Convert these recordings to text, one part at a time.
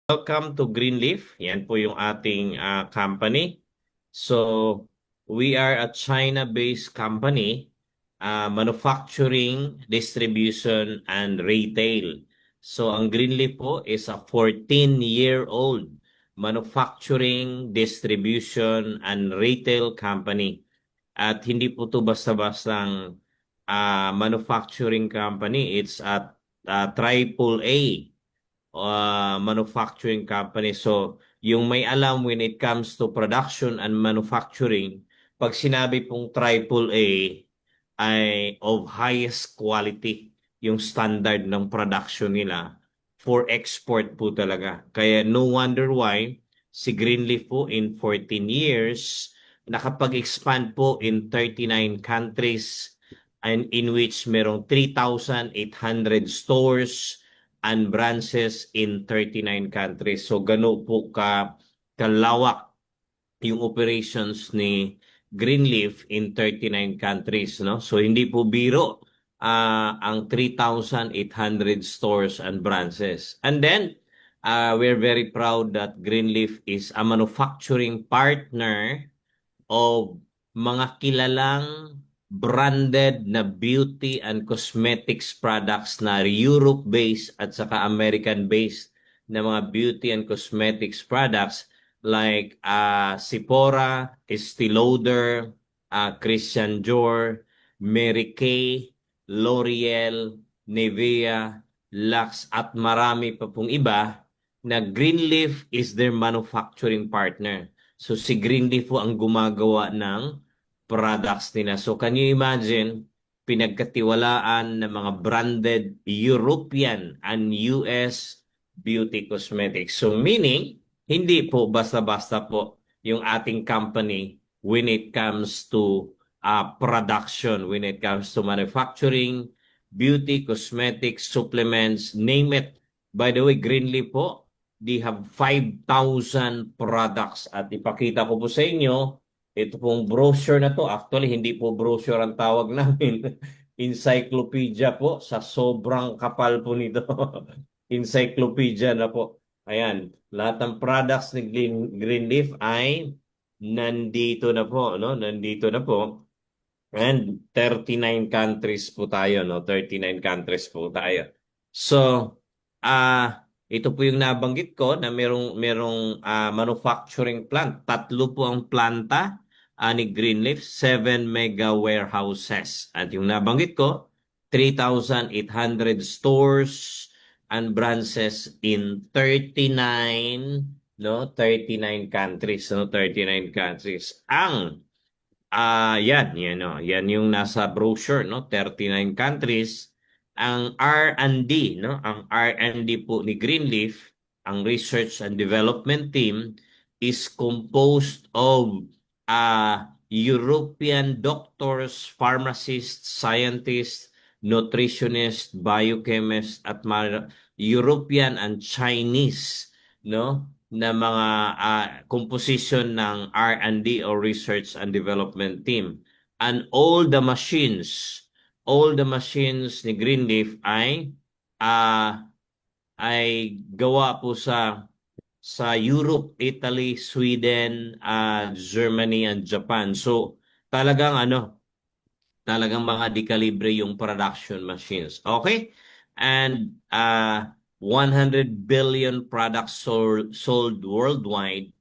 Welcome to Greenleaf. Yan po yung ating company. So, we are a China-based company, manufacturing, distribution, and retail. So, ang Greenleaf po is a 14-year-old manufacturing, distribution, and retail company. At hindi po to basta-bastang manufacturing company. It's a triple A manufacturing company. So, yung may alam when it comes to production and manufacturing, pag sinabi pong triple A ay of highest quality yung standard ng production nila for export po talaga. Kaya no wonder why si Greenleaf po in 14 years nakapag-expand po in 39 countries and in which merong 3,800 stores and branches in 39 countries. So gano po kalawak yung operations ni Greenleaf in 39 countries, no? So hindi po biro ang 3,800 stores and branches. And then we're very proud that Greenleaf is a manufacturing partner of mga kilalang branded na beauty and cosmetics products na Europe-based at saka American-based na mga beauty and cosmetics products like Sephora, Estee Lauder, Christian Dior, Mary Kay, L'Oreal, Nivea, Lux at marami pa pong iba na Greenleaf is their manufacturing partner. So si Greenleaf po ang gumagawa ng products nila. So can you imagine, pinagkatiwalaan ng mga branded European and US beauty cosmetics. So meaning, hindi po basta-basta po yung ating company when it comes to production, when it comes to manufacturing, beauty, cosmetics, supplements, name it. By the way, Greenleaf po, they have 5,000 products. At ipakita ko po sa inyo, ito pong brochure na to. Actually, hindi po brochure ang tawag namin. Encyclopedia po, sa sobrang kapal po nito. Encyclopedia na po. Ayan, lahat ng products ni Greenleaf ay nandito na po, no? Nandito na po. And 39 countries po tayo, no? 39 countries po tayo. So, ito po yung nabanggit ko na merong manufacturing plant. Tatlo po ang planta ni Greenleaf, 7 mega warehouses. At yung nabanggit ko, 3,800 stores and branches in 39, no? 39 countries, no? 39 countries. Yan, no? Yan yung nasa brochure, no? 39 countries. Ang R&D, no? Ang R&D po ni Greenleaf, ang Research and Development Team, is composed of European doctors, pharmacists, scientists, nutritionists, biochemists, at European and Chinese, no? Na mga composition ng R&D or Research and Development Team. And all the machines ni Greenleaf ay gawa po sa Europe, Italy, Sweden, Germany, and Japan. So talagang mga dekalibre yung production machines. Okay? And 100 billion products sold worldwide.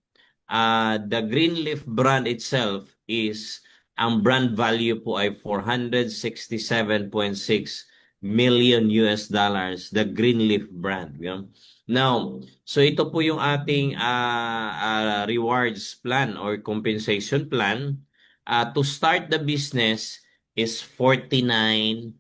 The Greenleaf brand itself ang brand value po ay 467.6 million US dollars, the Greenleaf brand. Yun. Now, so ito po yung ating rewards plan or compensation plan. To start the business is 49.95,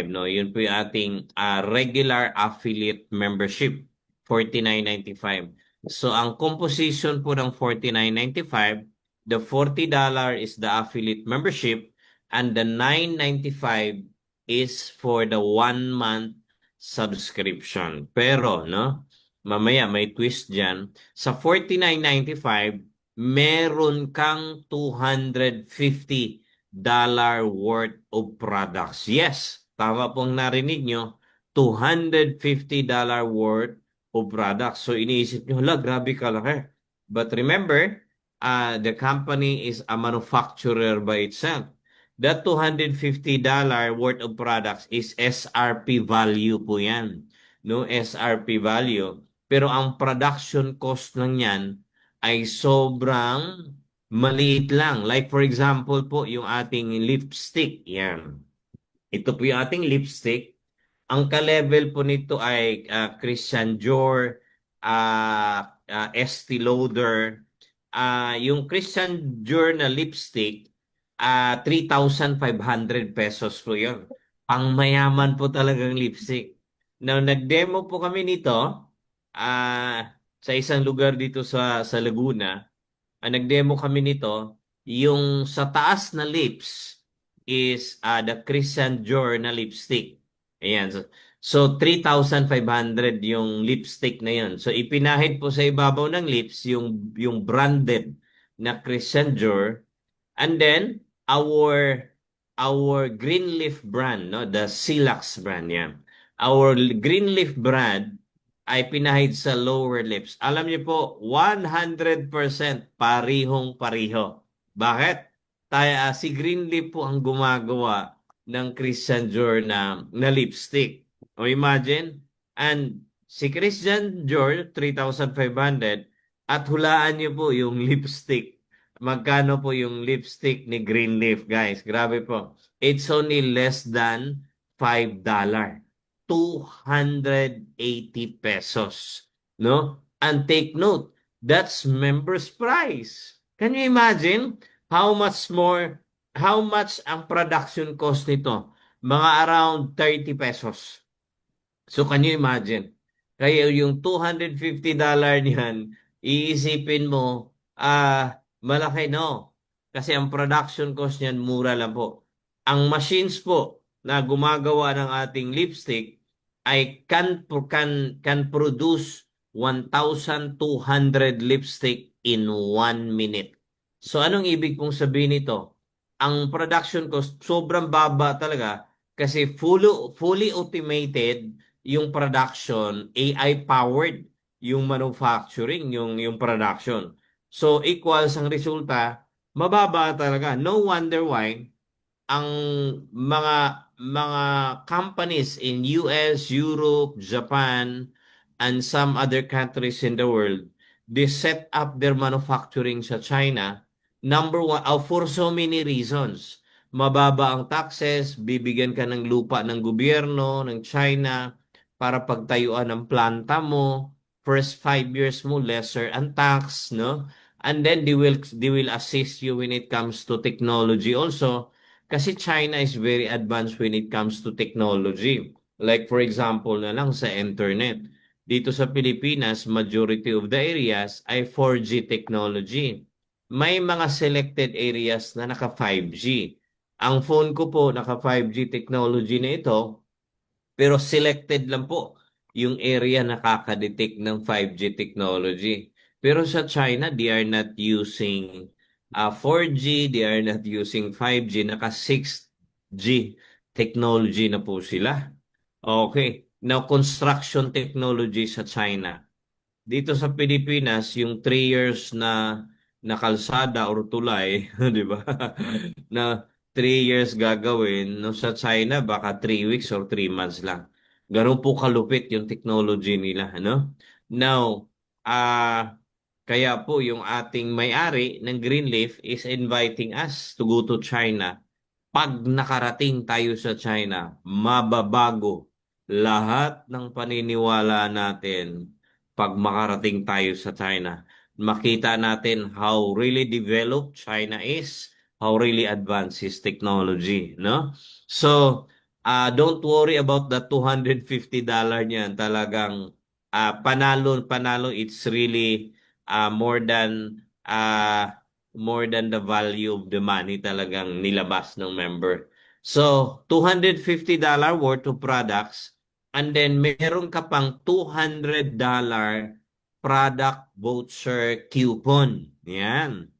no? Yun po yung ating regular affiliate membership, 49.95. So ang composition po ng 49.95, the $40 is the affiliate membership and the $9.95 is for the 1 month subscription. Pero, no? Mamaya may twist dyan. Sa 49.95, meron kang $250 worth of products. Yes, tama pong narinig nyo, $250 worth of products. So iniisip nyo, hala, grabe kalaki. But remember, the company is a manufacturer by itself. That $250 worth of products is SRP value po yan. No, SRP value. Pero ang production cost lang yan ay sobrang maliit lang. Like for example po, yung ating lipstick. Yan. Ito po yung ating lipstick. Ang ka-level po nito ay Christian Dior, Estee Lauder. Yung Christian Dior na lipstick, 3,500 pesos po yun. Ang mayaman po talagang lipstick. Now, nag-demo po kami nito sa isang lugar dito sa Laguna. Nag-demo kami nito. Yung sa taas na lips is the Christian Dior na lipstick. Ayan. So 3,500 yung lipstick na yun. So ipinahid po sa ibabaw ng lips yung branded na Christian Dior. And then our Greenleaf brand, no, the Silax brand, yeah. Our Greenleaf brand ay pinahid sa lower lips. Alam niyo po, 100% parihong-pariho. Bakit? Si Greenleaf po ang gumagawa ng Christian Dior na lipstick. O imagine, and si Christian Dior, 3,500, at hulaan niyo po yung lipstick. Magkano po yung lipstick ni Greenleaf, guys? Grabe po. It's only less than $5. 280 pesos. No? And take note, that's member's price. Can you imagine how much ang production cost nito? Mga around 30 pesos. So can you imagine? Kaya yung $250 niyan, iisipin mo, malaki no. Kasi ang production cost niyan mura lang po. Ang machines po na gumagawa ng ating lipstick ay can produce 1,200 lipstick in 1 minute. So anong ibig pong sabihin nito? Ang production cost sobrang baba talaga kasi fully automated yung production, AI powered yung manufacturing, yung production. So equals ang resulta, mababa talaga. No wonder why ang mga companies in US, Europe, Japan, and some other countries in the world, they set up their manufacturing sa China. Number one, for so many reasons. Mababa ang taxes, bibigyan ka ng lupa ng gobyerno ng China para pagtayuan ng planta mo. First 5 years mo, lesser ang tax, no? And then they will assist you when it comes to technology also. Kasi China is very advanced when it comes to technology. Like for example na lang sa internet. Dito sa Pilipinas, majority of the areas ay 4G technology. May mga selected areas na naka 5G. Ang phone ko po naka 5G technology na ito, pero selected lang po yung area na nakaka-detect ng 5G technology. Pero sa China, they are not using 4G, they are not using 5G, naka 6G technology na po sila. Okay. Now, construction technology sa China. Dito sa Pilipinas, yung 3 years na kalsada or tulay, di ba? Na 3 years gagawin, no, sa China, baka 3 weeks or 3 months lang. Ganun po kalupit yung technology nila, ano? Now, kaya po yung ating may-ari ng Greenleaf is inviting us to go to China. Pag nakarating tayo sa China, mababago lahat ng paniniwala natin pag makarating tayo sa China. Makita natin how really developed China is, how really advanced his technology, no? So, don't worry about the $250 niyan. Talagang panalo, it's really more than the value of the money talagang nilabas ng member. So, $250 worth of products, and then meron ka pang $200 product voucher coupon. Yan.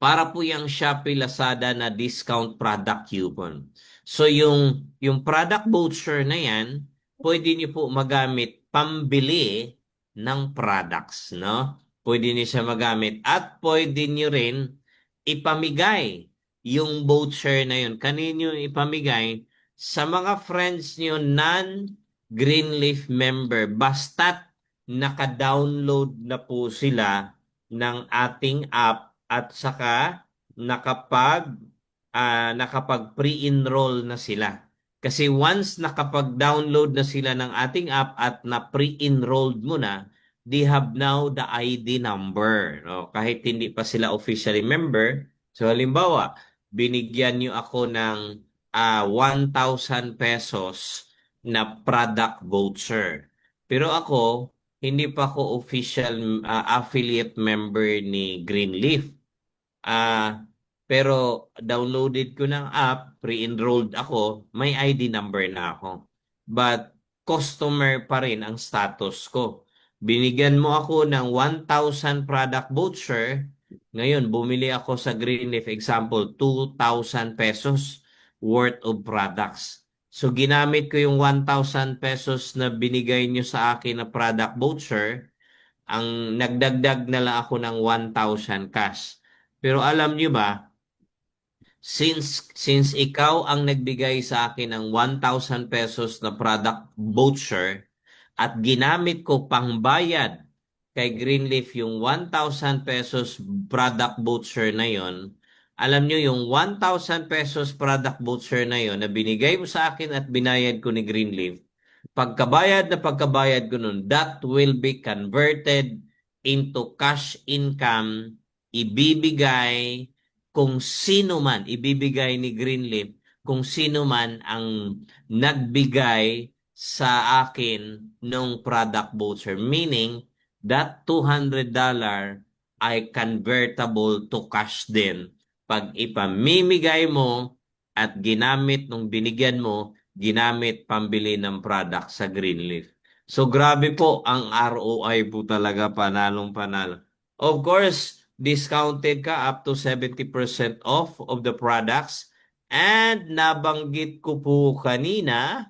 Para po yung Shopee Lazada na discount product coupon. So yung product voucher na yan, pwede niyo po magamit pambili ng products, no? Pwede niyo siya magamit at pwede niyo rin ipamigay yung voucher na yun. Kanino ipamigay? Sa mga friends niyo non-Greenleaf member. Basta't naka-download na po sila ng ating app at saka nakapag pre-enroll na sila. Kasi once nakapag-download na sila ng ating app at na pre-enrolled mo na, they have now the ID number. No? Kahit hindi pa sila officially member. So halimbawa, binigyan nyo ako ng 1,000 pesos na product voucher. Pero ako, hindi pa ako official affiliate member ni Greenleaf. Pero downloaded ko ng app, pre-enrolled ako, may ID number na ako. But customer pa rin ang status ko. Binigyan mo ako ng 1,000 product voucher, ngayon bumili ako sa Greenleaf, example, 2,000 pesos worth of products. So ginamit ko yung 1,000 pesos na binigay nyo sa akin na product voucher, ang nagdagdag na lang ako ng 1,000 cash. Pero alam nyo ba, since ikaw ang nagbigay sa akin ng 1,000 pesos na product voucher at ginamit ko pangbayad kay Greenleaf yung 1,000 pesos product voucher na yon, alam nyo yung 1,000 pesos product voucher na yon na binigay mo sa akin at binayad ko ni Greenleaf, pagkabayad ko nun, that will be converted into cash income, ibibigay kung sino man, ibibigay ni Greenleaf kung sino man ang nagbigay sa akin ng product voucher. Meaning, that $200 ay convertible to cash din. Pag ipamimigay mo at ginamit nung binigyan mo, ginamit pambili ng product sa Greenleaf. So grabe po ang ROI po talaga, panalong panalo. Of course, discounted ka up to 70% off of the products. And nabanggit ko po kanina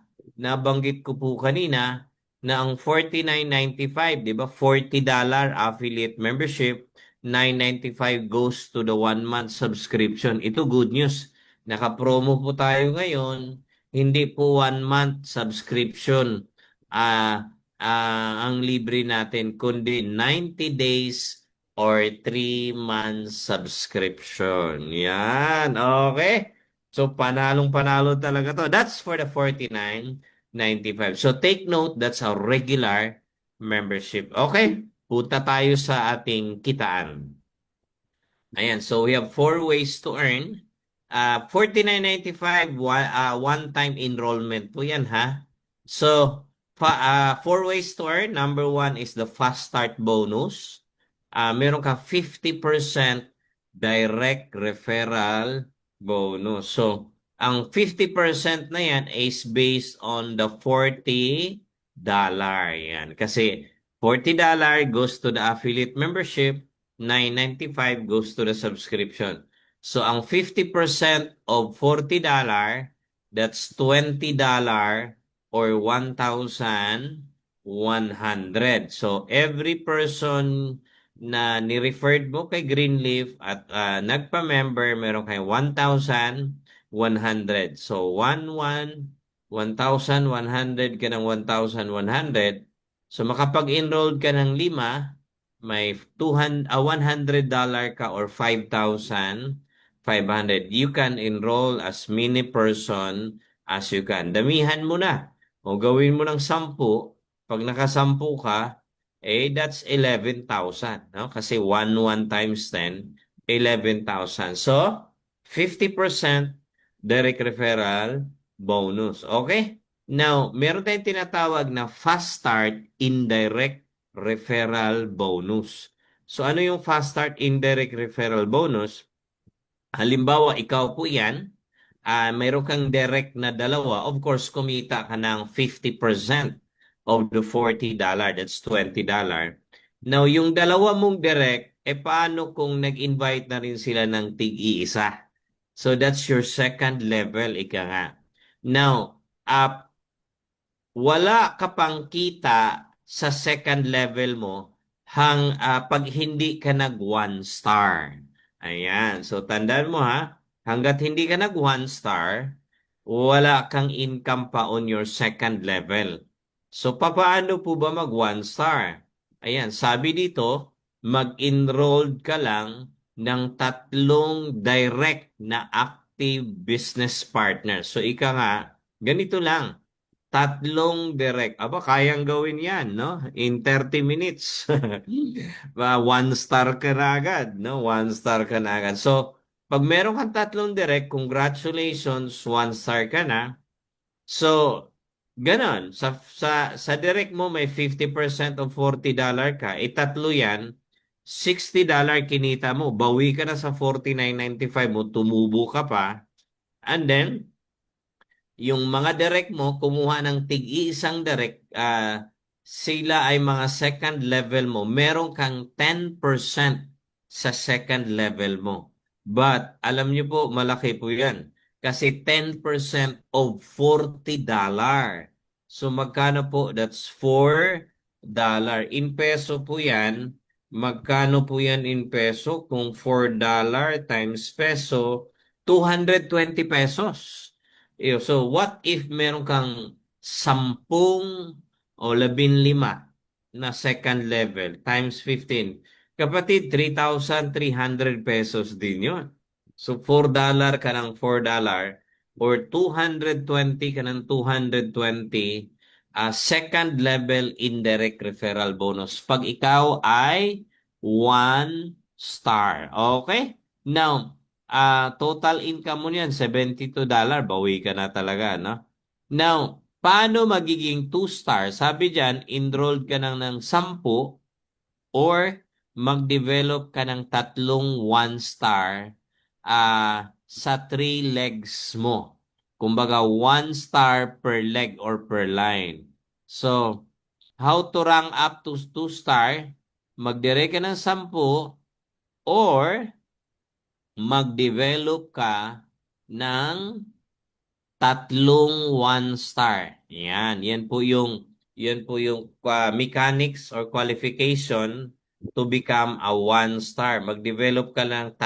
na ang $49.95, di ba? $40 affiliate membership, $9.95 goes to the 1-month subscription. Ito good news. Naka-promo po tayo ngayon. Hindi po 1-month subscription ang libre natin, kundi 90 days or 3 months subscription. Yan, okay. So panalong-panalo talaga to. That's for the $49.95. So take note, that's a regular membership. Okay, punta tayo sa ating kitaan. Ayan, so we have 4 ways to earn. $49.95, one-time enrollment po yan, ha? So, 4 ways to earn. Number 1 is the fast start bonus. Meron ka 50% direct referral bonus. So, ang 50% na yan is based on the $40. Yan. Kasi $40 goes to the affiliate membership, $9.95 goes to the subscription. So, ang 50% of $40, that's $20 or 1,100. So, every person na ni-referred mo kay Greenleaf at nagpa-member, meron kayo 1,100. So, 1,100 ka ng 1,100. So, makapag-enroll ka ng 5, may $100 ka or 5,500. You can enroll as many person as you can. Damihan mo na. O gawin mo ng 10. Pag naka-10 ka, that's 11,000. No? Kasi 1 times 10, 11,000. So, 50% direct referral bonus. Okay? Now, meron tayong tinatawag na fast start indirect referral bonus. So, ano yung fast start indirect referral bonus? Halimbawa, ikaw po yan, mayroon kang direct na 2, of course, kumita ka ng 50% of the $40. That's $20. Now, yung 2 mong direct, paano kung nag-invite na rin sila ng tig-iisa? So, that's your second level, ika nga. Now, wala ka pang kita sa second level mo pag hindi ka nag 1 star. Ayan. So tandaan mo ha, hanggat hindi ka nag 1 star, wala kang income pa on your second level. So papaano po ba mag 1 star? Ayan, sabi dito, mag-enrolled ka lang ng 3 direct na active business partner. So ika nga, ganito lang. 3 direct. Aba, kayang gawin yan, no? In 30 minutes. 1 star ka na agad, no? 1 star ka na agad. So, pag meron kang 3 direct, congratulations, 1 star ka na. So, ganon. Sa direct mo, may 50% of $40 ka. Tatlo yan, $60 kinita mo. Bawi ka na sa 49.95 mo, tumubo ka pa. And then, yung mga direct mo, kumuha ng tig-iisang direct, sila ay mga second level mo. Meron kang 10% sa second level mo. But, alam niyo po, malaki po yan. Kasi 10% of $40. So, magkano po? That's $4. In peso po yan. Magkano po yan in peso? Kung $4 times peso, 220 pesos. So, what if meron kang 10 o 15 na second level times 15? Kapatid, 3,300 pesos din yun. So, $4 ka ng $4 or 220 ka ng 220 second level indirect referral bonus. Pag ikaw ay 1 star. Okay? Now, total income mo niyan, $72. Bawi ka na talaga, no? Now, paano magiging 2 star? Sabi diyan, enrolled ka ng 10 or mag-develop ka ng 3 1 star sa 3 legs mo. Kumbaga, 1 star per leg or per line. So, how to rank up to 2 star? Magdire ka ng 10 or mag-develop ka ng 1 star. Yan po yung mechanics or qualification to become a 1 star. Mag-develop ka ng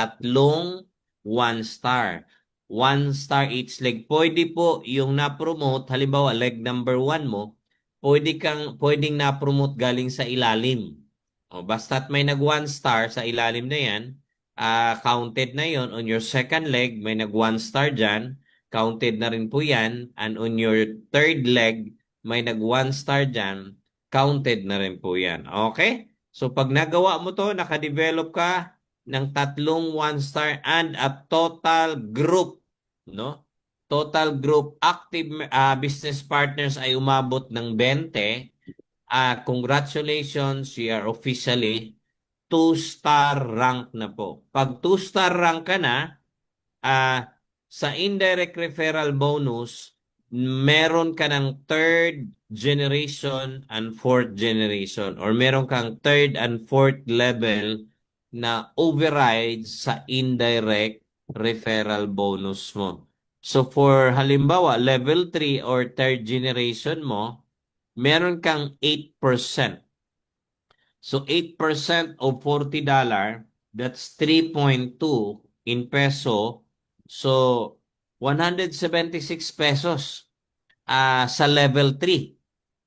1 star. 1 star each leg. Pwede po yung na-promote, halimbawa leg number 1 mo, pwedeng na-promote galing sa ilalim. O, basta't may nag 1 star sa ilalim na yan, counted na yon on your second leg, may nag 1 star dyan, counted na rin po yan. And on your third leg, may nag 1 star dyan, counted na rin po yan. Okay? So pag nagawa mo to, nakadevelop ka ng 1 star and a total group, no? Total group active business partners ay umabot ng 20. Congratulations, you are officially 2-star rank na po. Pag 2-star rank ka na, sa indirect referral bonus, meron ka ng third generation and fourth generation or meron kang third and fourth level na override sa indirect referral bonus mo. So for halimbawa, level 3 or third generation mo, meron kang 8%. So 8% of $40, that's 3.2 in peso. So 176 pesos sa level 3.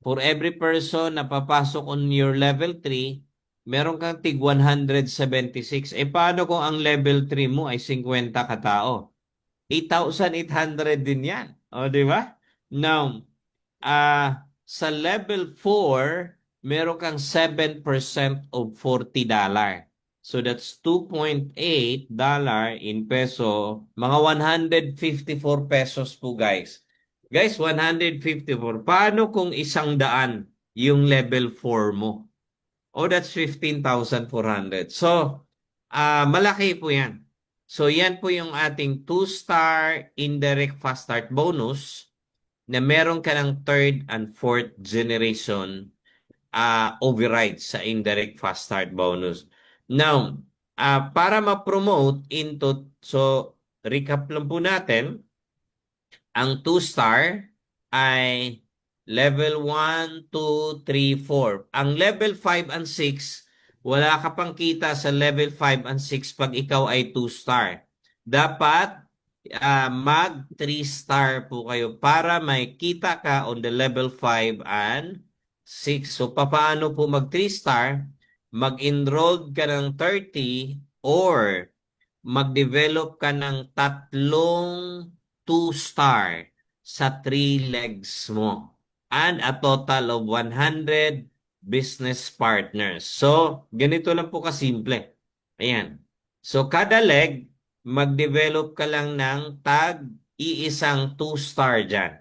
For every person na papasok on your level 3, meron kang tig 176. Paano kung ang level 3 mo ay 50 katao? 8,800 din yan. O, di ba? Now, sa level 4, meron kang 7% of $40. So that's $2.8 in peso, mga 154 pesos po guys. Guys, 154. Paano kung 100 yung level 4 mo? Oh, that's 15,400. So, malaki po yan. So, yan po yung ating 2-star indirect fast start bonus na meron ka ng third and fourth generation override sa indirect fast start bonus. Now, para ma-promote into, so recap lang po natin, ang 2-star ay Level 1, 2, 3, 4. Ang level 5 and 6, wala ka pang kita sa level 5 and 6 pag ikaw ay 2-star. Dapat mag 3-star po kayo para may kita ka on the level 5 and 6. So, paano po mag 3-star? Mag-enroll ka ng 30 or mag-develop ka ng tatlong 2-star sa 3 legs mo and a total of 100 business partners. So, ganito lang po kasimple. Ayan. So, kada leg, mag-develop ka lang ng iisang 2-star dyan.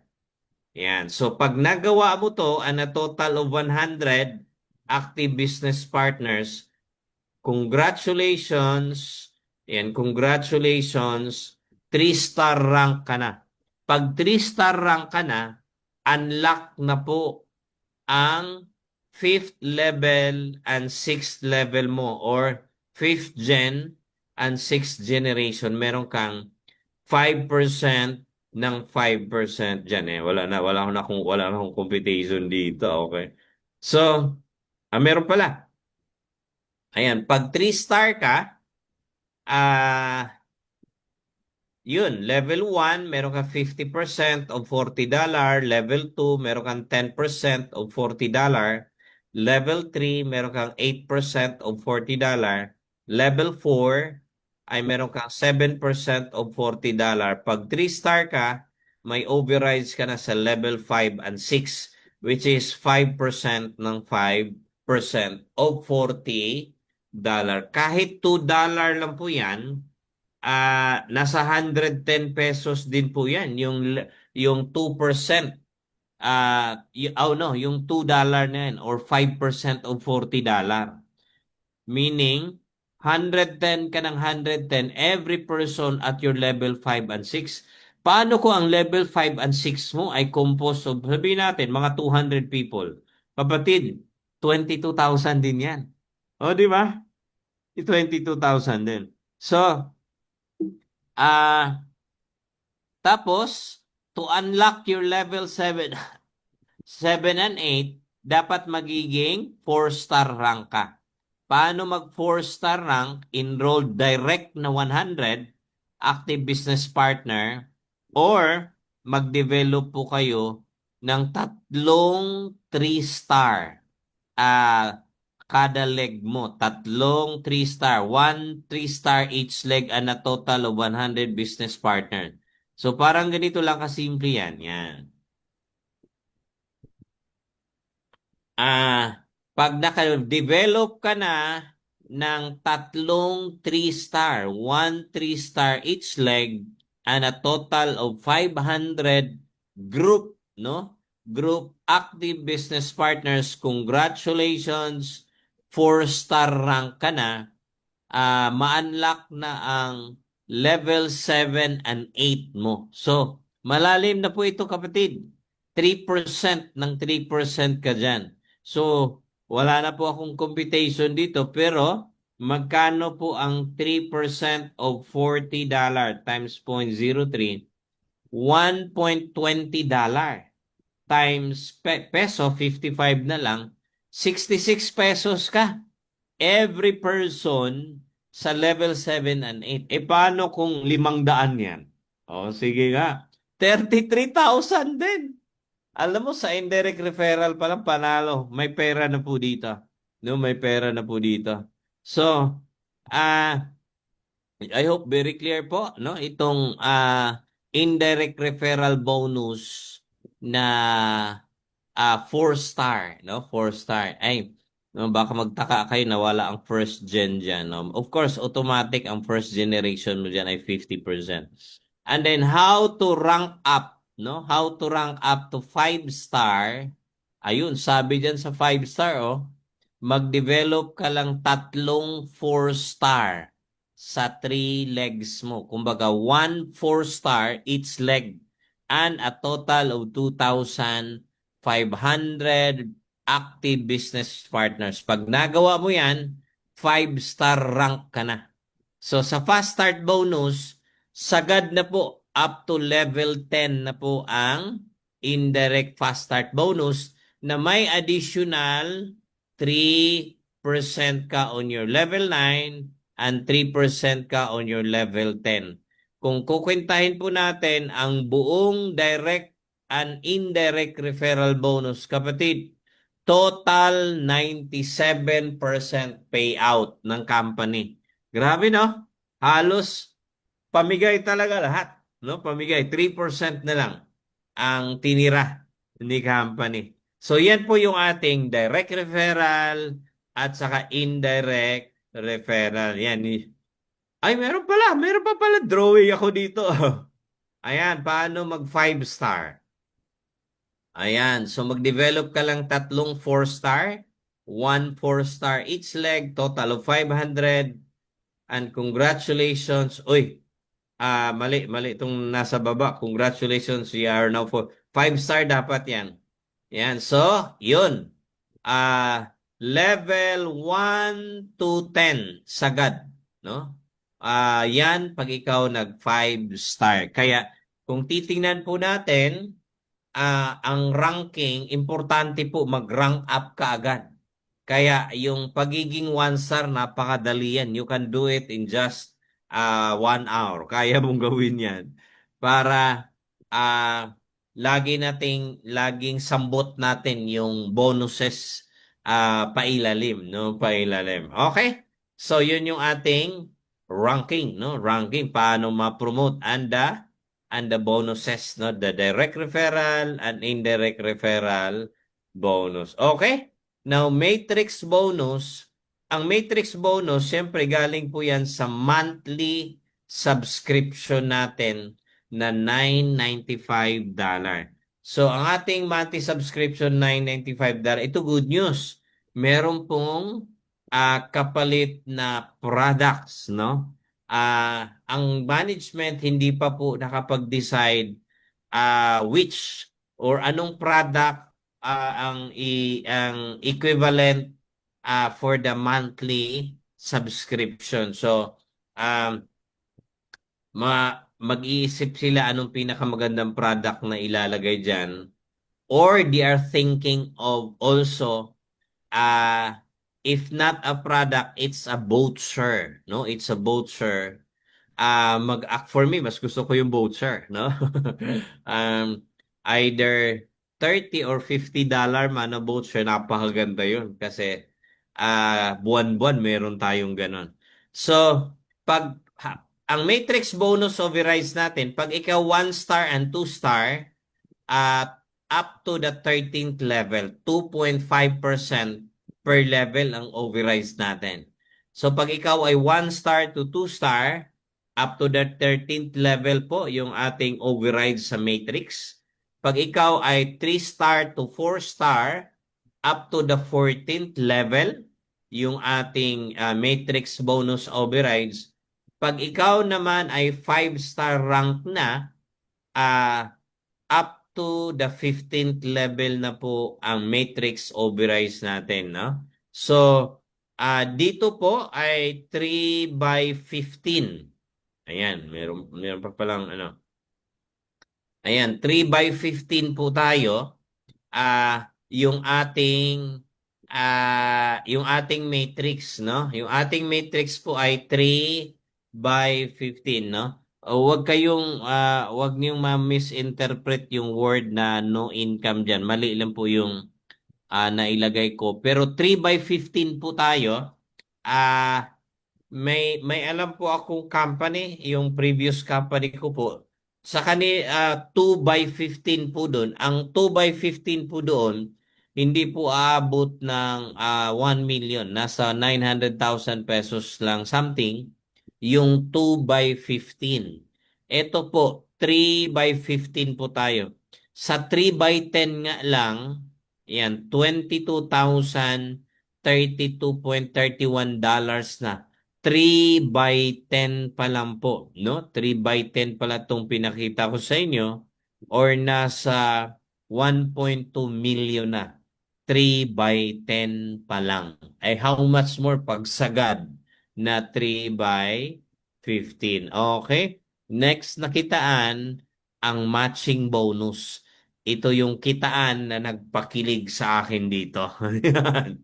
Ayan. So, pag nagawa mo to, and a total of 100 active business partners, congratulations. Ayan, congratulations. 3-star rank ka na. Pag 3-star rank ka na, unlock na po ang 5th level and 6th level mo or 5th gen and 6th generation. Meron kang 5% ng 5% dyan eh. Wala na akong computation dito. Okay. So, meron pala. Ayan, pag 3-star ka, yun, level 1, meron kang 50% of $40. Level 2, meron kang 10% of $40. Level 3, meron kang 8% of $40. Level 4, ay meron kang 7% of $40. Pag 3-star ka, may overrides ka na sa level 5 and 6, which is 5% ng 5% of $40. Kahit $2 lang po yan, nasa 110 pesos din po yan. Yung 2%, yung $2 na yan or 5% of $40. Meaning, 110 ka ng 110 every person at your level 5 and 6. Paano ko ang level 5 and 6 mo ay composed of, sabihin natin, mga 200 people. Kapatid, 22,000 din yan. O, di ba? 22,000 din. So, tapos, to unlock your level 7, 7 and 8, dapat magiging 4-star rank ka. Paano mag 4-star rank? Enroll direct na 100 active business partner or mag-develop po kayo ng tatlong 3-star. Kada leg mo, tatlong 3-star, 1 3-star each leg and a total of 100 business partner. So parang ganito lang kasimple yan. Yan. Pag naka-develop ka na ng tatlong 3-star, 1 3-star each leg and a total of 500 group, no? Group active business partners, congratulations. 4-star rank ka na, ma-unlock na ang level 7 and 8 mo. So, malalim na po ito kapatid. 3% ng 3% ka dyan. So, wala na po akong computation dito pero magkano po ang 3% of $40 times 0.03? $1.20 times peso, 55 na lang, 66 pesos ka. Every person sa level 7 and 8. Paano kung 500 yan? Sige nga. 33,000 din. Alam mo, sa indirect referral pa lang, panalo. May pera na po dito. No, may pera na po dito. So, I hope very clear po, no? Itong indirect referral bonus na 4-star, no? 4-star. Ay, no, baka magtaka kayo na wala ang first gen dyan. No? Of course, automatic ang first generation mo dyan ay 50%. And then, how to rank up, no? How to rank up to 5-star. Ayun, sabi dyan sa 5-star, mag-develop ka lang tatlong 4-star sa 3 legs mo. Kumbaga, 1 4-star each leg and a total of 2,500 active business partners. Pag nagawa mo yan, 5-star rank ka na. So, sa fast start bonus, sagad na po, up to level 10 na po ang indirect fast start bonus na may additional 3% ka on your level 9 and 3% ka on your level 10. Kung kukwentahin po natin ang buong direct and indirect referral bonus, kapatid, total 97% payout ng company. Grabe, no? Halos pamigay talaga lahat, no? Pamigay 3% na lang ang tinira ni company. So yan po yung ating direct referral at saka indirect referral. Yan. Ay, meron pa pala drawing ako dito. Ayan, paano mag 5 star? Ayan, so mag-develop ka lang tatlong 4-star, 1 4-star each leg, total of 500. And congratulations. Uy, mali itong nasa baba. Congratulations, you are now for 5-star dapat yan. Yan, so, yun. Level 1 to 10, sagad. No? Yan, pag ikaw nag 5-star. Kaya, kung titingnan po natin, ang ranking, importante po mag-rank up ka agad. Kaya yung pagiging 1-star, napakadali yan. You can do it in just 1 hour. Kaya mong gawin yan. Para laging sambot natin yung bonuses pailalim, no? Pailalim. Okay? So yun yung ating ranking, no? Ranking, paano ma-promote and the bonuses, no? The direct referral and indirect referral bonus. Okay? Now, matrix bonus. Ang matrix bonus, syempre galing po yan sa monthly subscription natin na $995. So, ang ating monthly subscription, $995. Ito good news. Meron pong kapalit na products, no? Ang management hindi pa po nakapag-decide which or anong product ang equivalent for the monthly subscription. So, mag-iisip sila anong pinakamagandang product na ilalagay dyan. Or they are thinking of also, if not a product, it's a voucher. No? It's a voucher. For me, mas gusto ko yung voucher. No? Either 30 or $50 man na voucher, napakaganda yun. Kasi buwan-buwan meron tayong ganon. So, ang matrix bonus overrides natin, pag ikaw 1-star and 2-star, up to the 13th level, 2.5% per level ang overrides natin. So, pag ikaw ay 1-star to 2-star, up to the 13th level po yung ating override sa matrix. Pag ikaw ay 3-star to 4-star, up to the 14th level, yung ating matrix bonus overrides. Pag ikaw naman ay 5-star rank na, up to the 15th level na po ang matrix overrides natin. No? So, dito po ay 3/15. Ayan, meron pa palang ano. Ayan, 3/15 po tayo. Yung ating matrix, no? Yung ating matrix po ay 3/15, no? Wag niyong ma-misinterpret yung word na no income diyan. Mali lang po yung nailagay ko. Pero 3/15 po tayo. May alam po akong company, yung previous company ko po. Sa 2/15 po doon. Ang 2/15 po doon, hindi po aabot ng 1 million. Nasa 900,000 pesos lang something. Yung 2/15. Ito po, 3/15 po tayo. Sa 3/10 nga lang, yan, $22,032.31 na. 3/10 pa lang po, no? 3/10 pala itong pinakita ko sa inyo or nasa 1.2 million na. 3/10 pa lang. Ay how much more pagsagad na 3/15. Okay? Next nakitaan ang matching bonus. ito yung kitaan na nagpakilig sa akin dito. Yan.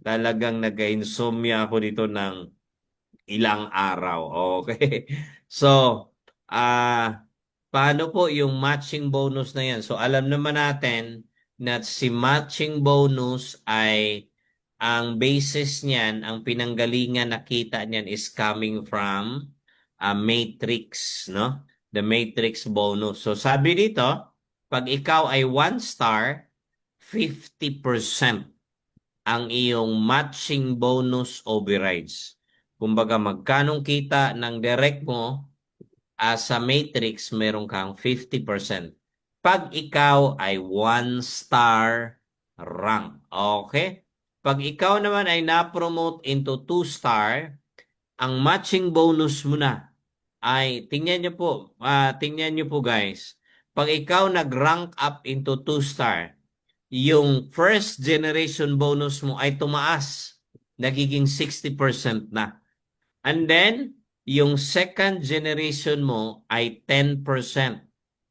Talagang nagka-insomnia ako dito ng ilang araw. Okay. So, paano po yung matching bonus na yan? So, alam naman natin na si matching bonus ay ang basis niyan, ang pinanggalingan na kita niyan is coming from a matrix, no? The matrix bonus. So, sabi dito, pag ikaw ay 1 star, 50% ang iyong matching bonus overrides. Kumbaga, magkanong kita ng direct mo sa matrix, meron kang 50%. Pag ikaw ay 1 star rank. Okay? Pag ikaw naman ay na-promote into 2 star, ang matching bonus mo na ay, tingnan niyo po guys, pag ikaw nag-rank up into 2 star, yung first generation bonus mo ay tumaas. Nagiging 60% na. And then, yung second generation mo ay 10%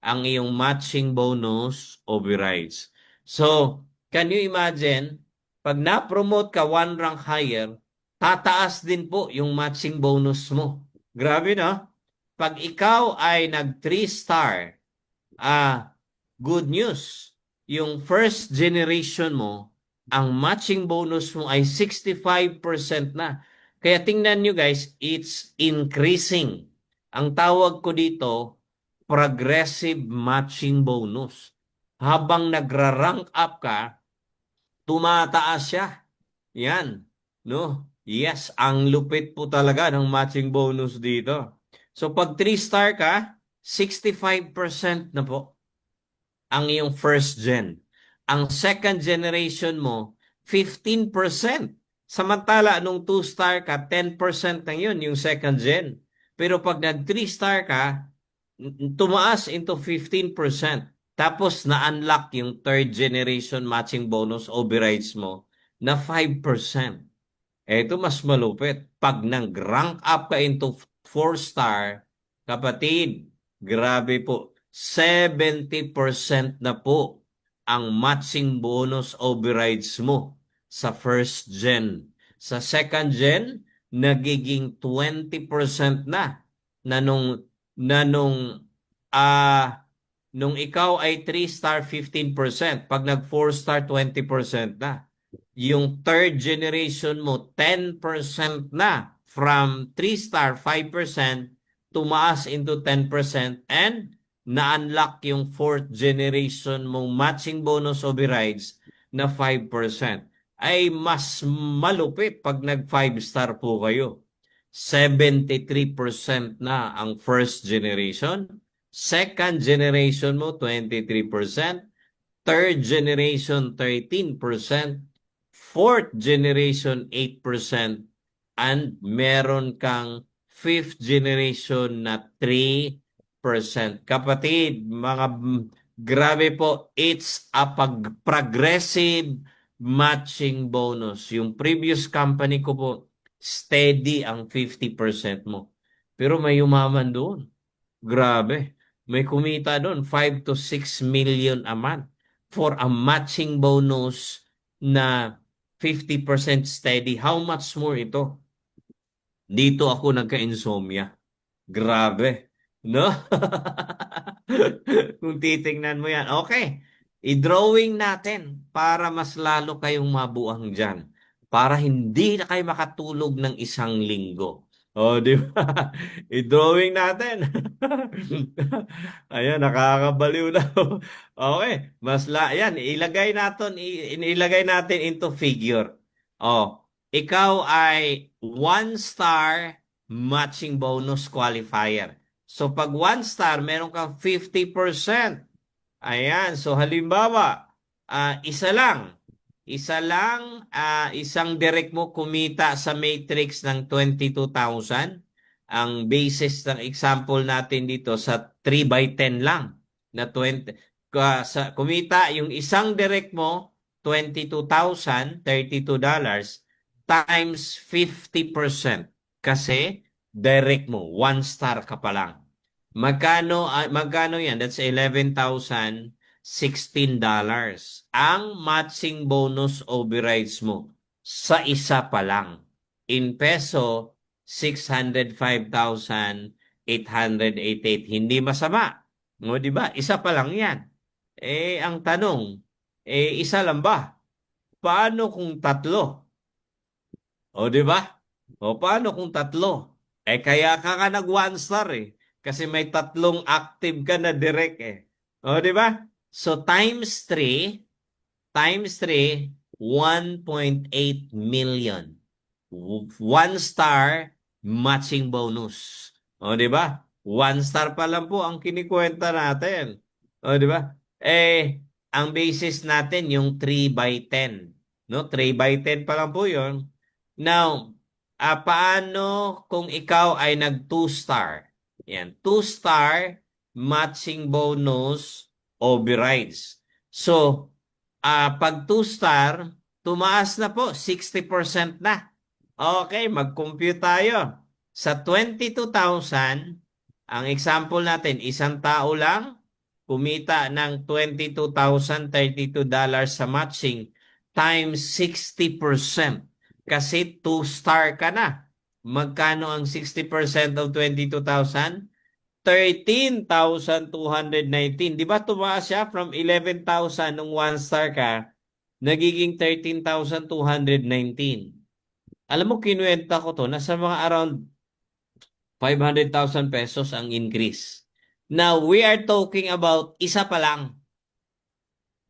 ang iyong matching bonus overrides. So, can you imagine, pag na-promote ka 1 rank higher, tataas din po yung matching bonus mo. Grabe, no? Pag ikaw ay nag 3 star, good news. Yung first generation mo, ang matching bonus mo ay 65% na. Kaya tingnan nyo guys, it's increasing. Ang tawag ko dito, progressive matching bonus. Habang nagra-rank up ka, tumataas siya. Yan. No? Yes, ang lupit po talaga ng matching bonus dito. So pag 3 star ka, 65% na po ang iyong first gen. Ang second generation mo, 15%. Samantala, nung 2 star ka, 10% na yun, yung second gen. Pero pag nag 3 star ka, tumaas into 15%. Tapos na-unlock yung third generation matching bonus overrides mo na 5%. Ito mas malupit. Pag nag-rank up ka into 4 star, kapatid, grabe po, 70% na po ang matching bonus overrides mo sa first gen. Sa second gen, nagiging 20% na nung ikaw ay 3 star, 15%. Pag nag 4 star, 20% na. Yung third generation mo, 10% na. From 3 star, 5%, tumaas into 10%, and na-unlock yung fourth generation mong matching bonus overrides na 5%. Ay mas malupit pag nag 5 star po kayo. 73% na ang first generation. Second generation mo, 23%. Third generation, 13%. Fourth generation, 8%. And meron kang fifth generation na 3%. Kapatid, grabe po, it's a progressive matching bonus. Yung previous company ko po, steady ang 50% mo. Pero may umaman doon. Grabe. May kumita doon, 5 to 6 million a month for a matching bonus na 50% steady. How much more ito? Dito ako nagka-insomnia. Grabe. No? Kung titingnan mo yan. Okay. I-drawing natin para mas lalo kayong mabuang dyan. Para hindi na kayo makatulog ng 1 linggo. Oh, di ba? I-drawing natin. Ayan, nakakabaliw na. Okay, yan, ilagay natin into figure. Oh, ikaw ay 1 star matching bonus qualifier. So pag 1 star, meron kang 50%. Ayan, so halimbawa, isang direct mo kumita sa matrix ng 22,000. Ang basis ng example natin dito sa 3/10 lang na 20. Kumita yung isang direct mo, 22,000, $32 times 50%. Kasi direct mo, 1 star ka pa lang. Magkano yan? That's 11,000. $16 ang matching bonus overrides mo sa isa pa lang. In peso, 605,888. Hindi masama. O, di ba? Isa pa lang yan. Ang tanong, isa lang ba? Paano kung tatlo? O, di ba? O, paano kung tatlo? Kaya ka nag one star Kasi may tatlong active ka na direct O, di ba? So, times 3, 1.8 million. 1 star matching bonus. O, di ba? 1 star pa lang po ang kinikwenta natin. O, di ba? Ang basis natin yung 3 by 10. No? 3 by 10 pa lang po yun. Now, paano kung ikaw ay nag 2 star? Yan, 2 star matching bonus overrides. So, pag 2 star, tumaas na po, 60% na. Okay, mag-compute tayo. Sa 22,000, ang example natin, isang tao lang, kumita ng $22,032 sa matching times 60%. Kasi 2 star ka na. Magkano ang 60% of 22,000? 13,219. Di ba tumaas siya from 11,000 nung 1 star ka, nagiging 13,219. Alam mo, kinuwenta ko to, nasa mga around 500,000 pesos ang increase. Now, we are talking about isa pa lang.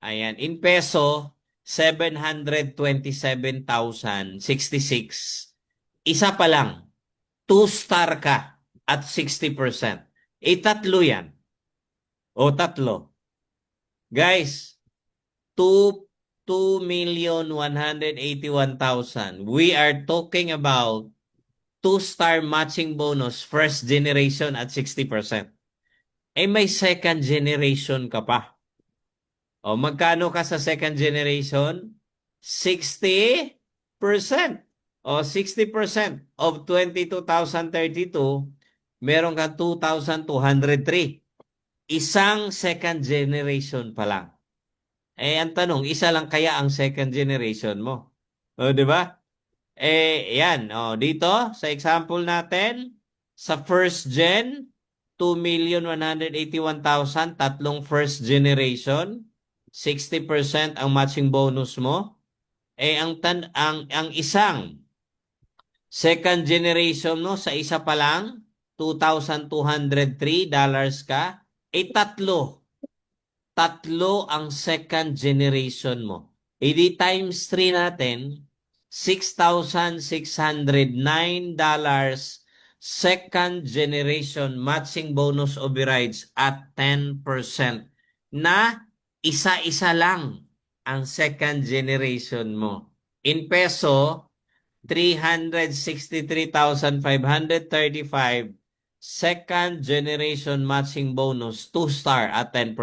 Ayan, in peso, 727,066. Isa pa lang. 2 star ka at 60%. Tatlo yan. O tatlo. Guys, 2,181,000. We are talking about 2 star matching bonus first generation at 60%. May second generation ka pa. O magkano ka sa second generation? 60%. O 60% of 22,032, meron kang 2,203. Isang second generation pa lang. Ang tanong, isa lang kaya ang second generation mo? O, di ba? Yan. O, dito, sa example natin, sa first gen, 2,181,000, tatlong first generation, 60% ang matching bonus mo. Ang isang second generation mo sa isa pa lang, $2,203 ka, tatlo ang second generation mo. Di times 3 natin, $6,609 second generation matching bonus overrides at 10% na isa-isa lang ang second generation mo. In peso, 363,535 second generation matching bonus 2 star at 10%.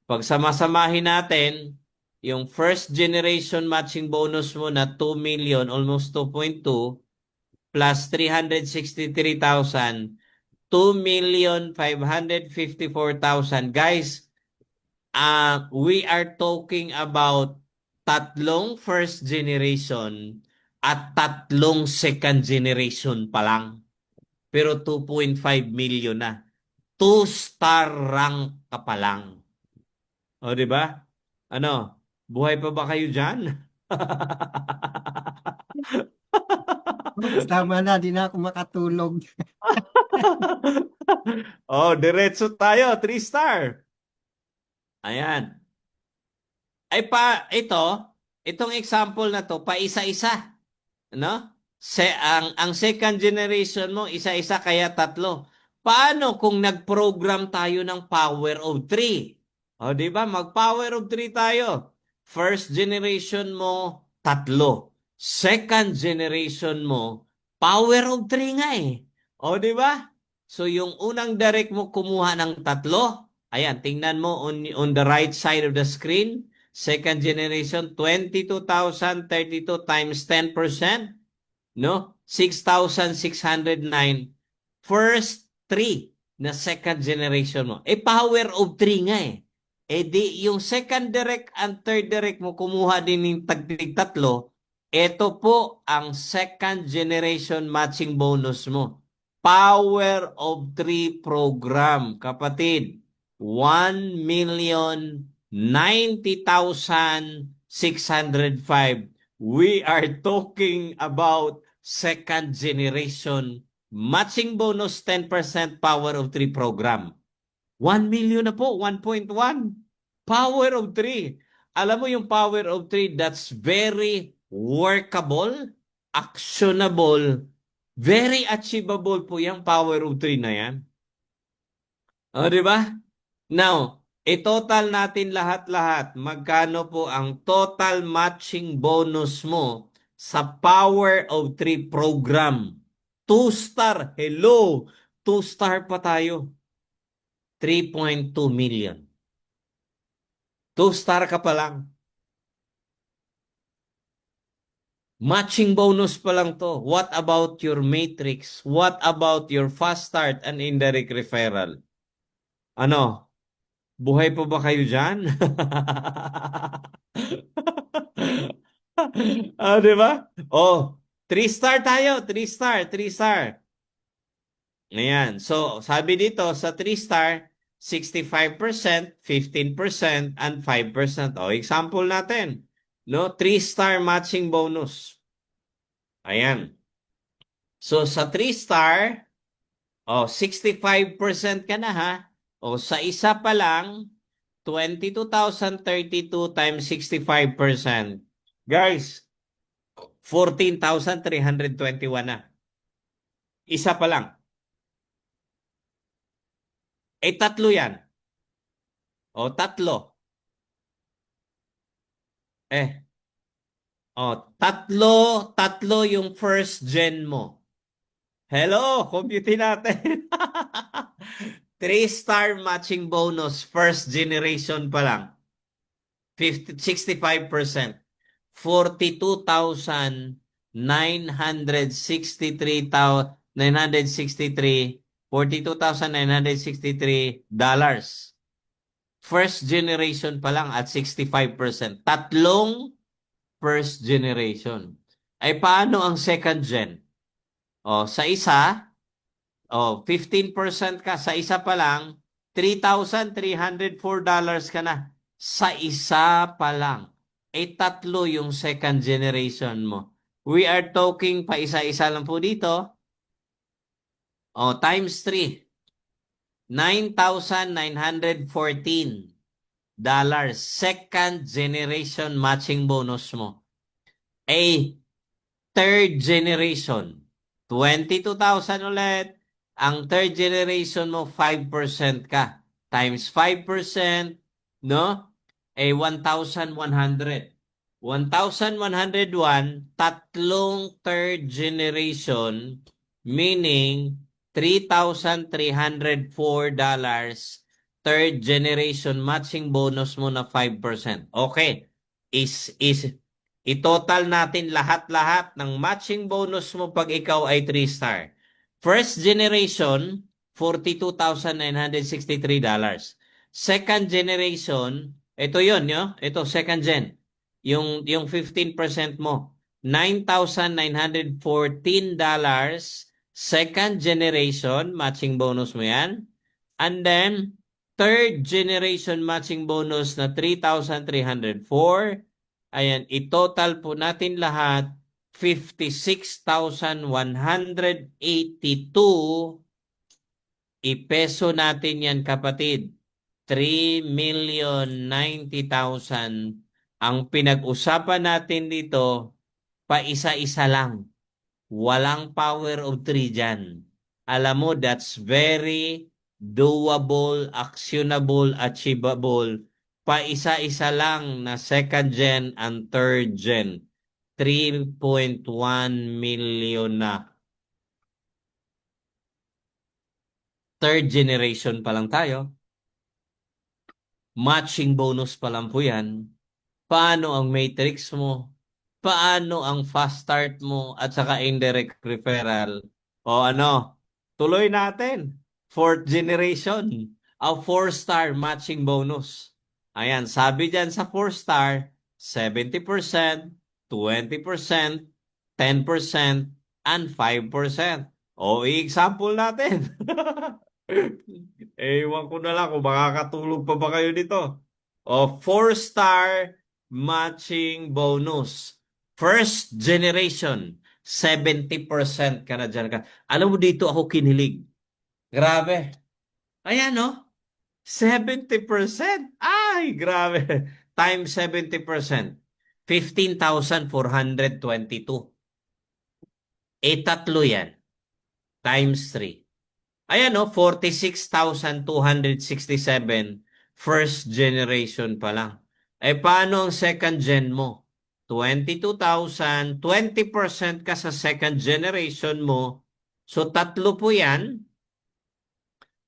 Pag samasamahin natin, yung first generation matching bonus mo na 2 million, almost 2.2, plus 363,000, 2,554,000. Guys, we are talking about tatlong first generation at tatlong second generation pa lang. Pero 2.5 million na. 2 star rank ka pa lang. O, di ba? Ano? Buhay pa ba kayo dyan? Tama na, di na ako makatulog. Diretso tayo. 3 star. Ayan. Itong example na to, pa isa-isa. No? Ang second generation mo, isa-isa kaya tatlo. Paano kung nag-program tayo ng power of 3? Di ba? Mag-power of 3 tayo. First generation mo, tatlo. Second generation mo, power of 3 nga di ba? So, yung unang direct mo kumuha ng tatlo. Ayan, tingnan mo on the right side of the screen. Second generation, 22,032 times 10%. No? 6,609. First 3 na second generation mo. Power of 3 nga Eh di, yung second direct and third direct mo, kumuha din yung tagtig tatlo, ito po ang second generation matching bonus mo. Power of 3 program, kapatid. 1,090,605. We are talking about second generation matching bonus 10% power of 3 program. 1 million na po, 1.1. Power of 3. Alam mo yung power of 3, that's very workable, actionable, very achievable po yung power of 3 na yan. O, di ba? Now, i-total natin lahat-lahat. Magkano po ang total matching bonus mo sa Power of 3 program? 2-star. Hello! 2-star pa tayo. 3.2 million. 2-star ka pa lang. Matching bonus pa lang to. What about your matrix? What about your fast start and indirect referral? Ano? Buhay pa ba kayo dyan? Di ba? Oh, 3-star tayo. 3-star, 3-star. Ayan. So, sabi dito, sa 3-star, 65%, 15%, and 5%. O, example natin. No? 3-star matching bonus. Ayan. So, sa 3-star, 65% ka na ha. O, sa isa pa lang, 22,032 times 65%. Guys, 14,321 na. Isa pa lang. Eh, tatlo yan. O, tatlo. Tatlo yung first gen mo. Hello, compute natin. 3-star matching bonus, first generation pa lang. 65%. 42,963 dollars. First generation pa lang at 65%. Tatlong first generation. Ay paano ang second gen? Sa isa, 15% ka. Sa isa pa lang, $3,304 ka na. Sa isa pa lang. Tatlo yung second generation mo. We are talking pa isa-isa lang po dito. Times 3. $9,914. Second generation matching bonus mo. Third generation. 22,000 ulit. Ang third generation mo, 5% ka. Times 5%, no? 1,100. 1,101, tatlong third generation, meaning $3,304 third generation matching bonus mo na 5%. Okay. I-total natin lahat-lahat ng matching bonus mo pag ikaw ay 3-star. First generation, $42,963. Second generation, ito yun, no? Ito, second gen. Yung 15% mo, $9,914. Second generation, matching bonus mo yan. And then, third generation matching bonus na 3,304. Ayan, i-total po natin lahat, 56,182. I-peso natin yan, kapatid. 3,090,000. Ang pinag-usapan natin dito, pa-isa-isa lang. Walang power of 3 dyan. Alam mo, that's very doable, actionable, achievable. Pa-isa-isa lang na second gen and third gen. 3.1 million na. Third generation pa lang tayo. Matching bonus pa lang po yan. Paano ang matrix mo? Paano ang fast start mo at saka indirect referral? Tuloy natin. Fourth generation. A 4-star matching bonus. Ayan, sabi dyan sa 4-star, 70%, 20%, 10%, and 5%. O, i-example natin. Ewan ko na lang kung makakatulog pa ba kayo dito. O, 4-star matching bonus. First generation, 70% ka na dyan ka. Alam mo dito ako kinilig. Grabe. Ayan, no? 70%? Ay, grabe. Times 70%. 15,422. Tatlo yan. Times 3. Ayan o, 46,267. First generation pa lang. Paano ang second gen mo? 22,000. 20% ka sa second generation mo. So, tatlo po yan.